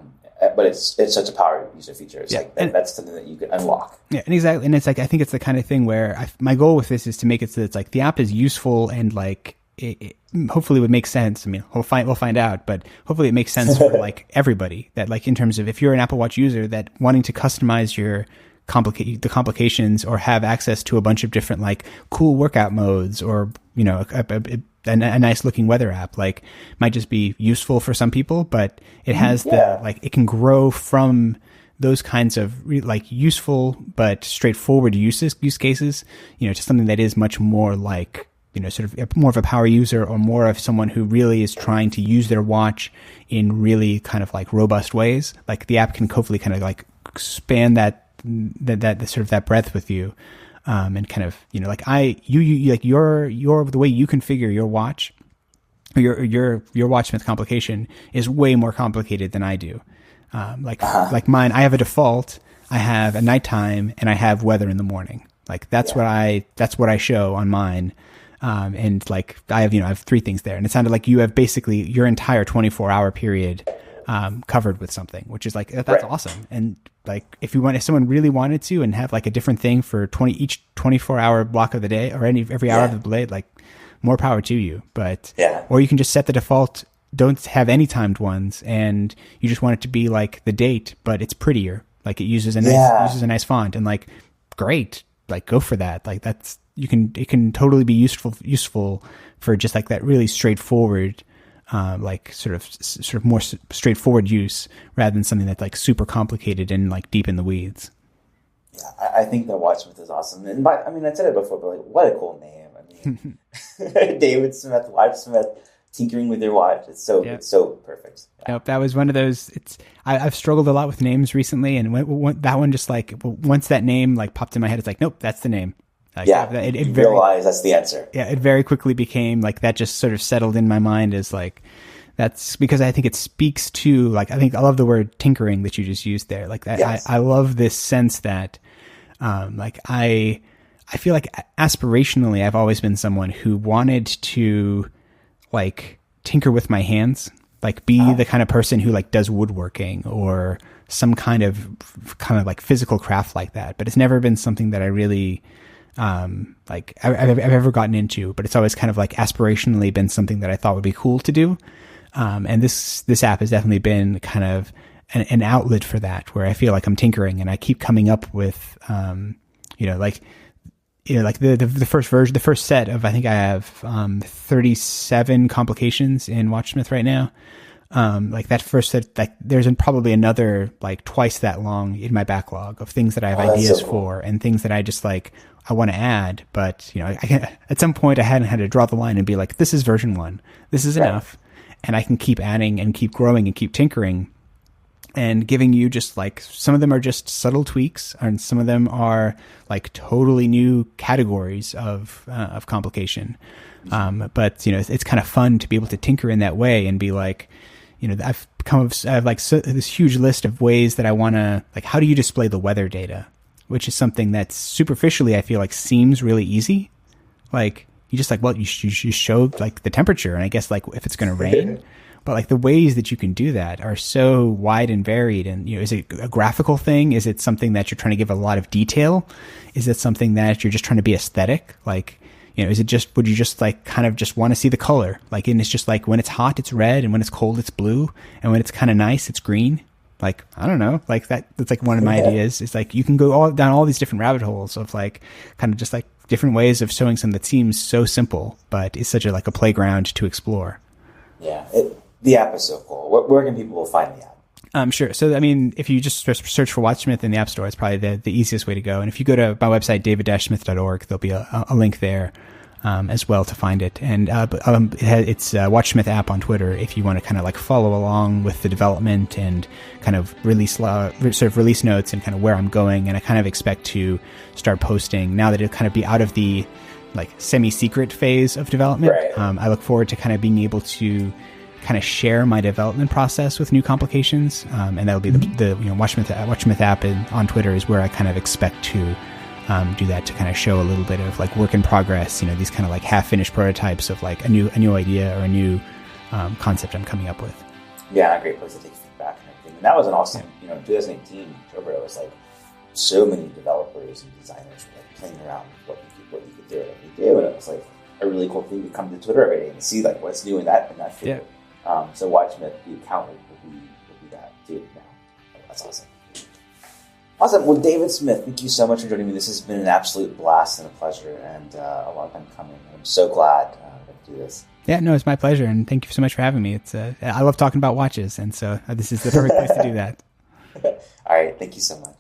But it's such a power user feature. It's like that's something that you can unlock. Yeah, and exactly. And it's like, I think it's the kind of thing where my goal with this is to make it so that it's like the app is useful and like it hopefully would make sense. I mean, we'll find out, but hopefully it makes sense for like everybody, that like in terms of if you're an Apple Watch user, that wanting to customize the complications or have access to a bunch of different like cool workout modes, or a nice looking weather app, like might just be useful for some people, but it has it can grow from those kinds of like useful but straightforward use cases, to something that is much more like, sort of more of a power user, or more of someone who really is trying to use their watch in really kind of like robust ways. Like the app can hopefully kind of like span that sort of that breadth with you. And kind of, like your the way you configure your watch, or your Watchsmith complication is way more complicated than I do. Like mine, I have a default, I have a nighttime, and I have weather in the morning. Like that's what I show on mine. And like I have 3 things there, and it sounded like you have basically your entire 24-hour period covered with something, which is like, that's awesome. And like if someone really wanted to and have like a different thing for each 24-hour block of the day, or every hour of the day, like more power to you. But or you can just set the default, don't have any timed ones, and you just want it to be like the date, but it's prettier, like it uses a nice font, and like great, like go for that. Like it can totally be useful for just like that really straightforward like sort of more straightforward use rather than something that's like super complicated and like deep in the weeds. Yeah, I think that Watchsmith is awesome. And I mean, I said it before, but like, what a cool name. I mean, David Smith, Watchsmith, tinkering with your watch. It's so perfect. Yeah. Nope, that was one of those. I've struggled a lot with names recently, and that one just like once that name like popped in my head, it's like, nope, that's the name. Like, you realize that's the answer. Yeah, it very quickly became like that. Just sort of settled in my mind as like that's because I think it speaks to like I love the word tinkering that you just used there. Like that, yes. I love this sense that like I feel like aspirationally I've always been someone who wanted to like tinker with my hands, like be the kind of person who like does woodworking or some kind of like physical craft like that. But it's never been something that I really like I've ever gotten into, but it's always kind of like aspirationally been something that I thought would be cool to do. And this app has definitely been kind of an outlet for that, where I feel like I'm tinkering and I keep coming up with, like the first version, the first set of, I think I have 37 complications in Watchsmith right now. Like that first set, like there's probably another like twice that long in my backlog of things that I have ideas for and things that I just like, I want to add, but I can, at some point I hadn't had to draw the line and be like, this is version 1, this is enough. And I can keep adding and keep growing and keep tinkering and giving you just like, some of them are just subtle tweaks and some of them are like totally new categories of complication. But it's kind of fun to be able to tinker in that way and be like, I have like this huge list of ways that I want to, like, how do you display the weather data? Which is something that's superficially, I feel like seems really easy. Like you just like, well, you show like the temperature and I guess like if it's going to rain, but like the ways that you can do that are so wide and varied. And, is it a graphical thing? Is it something that you're trying to give a lot of detail? Is it something that you're just trying to be aesthetic? Like, is it just, would you just like kind of just want to see the color? Like, and it's just like when it's hot, it's red, and when it's cold, it's blue. And when it's kind of nice, it's green. Like, I don't know, like that's like one of my ideas. It's like, you can go down all these different rabbit holes of like, kind of just like different ways of showing something that seems so simple, but it's such a playground to explore. Yeah. The app is so cool. Where can people find the app? Sure. So, I mean, if you just search for Watchsmith in the App Store, it's probably the easiest way to go. And if you go to my website, david-smith.org, there'll be a link there as well to find it. And it's Watchsmith app on Twitter if you want to kind of like follow along with the development and kind of release notes and kind of where I'm going. And I kind of expect to start posting now that it'll kind of be out of the like semi-secret phase of development. Right. I look forward to kind of being able to kind of share my development process with new complications. And that'll be the Watchsmith app on Twitter is where I kind of expect to do that, to kind of show a little bit of like work in progress, these kind of like half-finished prototypes of like a new idea or a new concept I'm coming up with. Yeah, a great place to take feedback and everything. And that was an awesome, 2018 October. It was like so many developers and designers were like playing around with what you could do and what you do, and it was like a really cool thing to come to Twitter every day and see like what's new in that field. Yeah. So Watchsmith, the account will be that too now. That's awesome. Awesome. Well, David Smith, thank you so much for joining me. This has been an absolute blast and a pleasure, and a long time coming. I'm so glad to do this. Yeah, no, it's my pleasure, and thank you so much for having me. It's I love talking about watches, and so this is the perfect place to do that. All right. Thank you so much.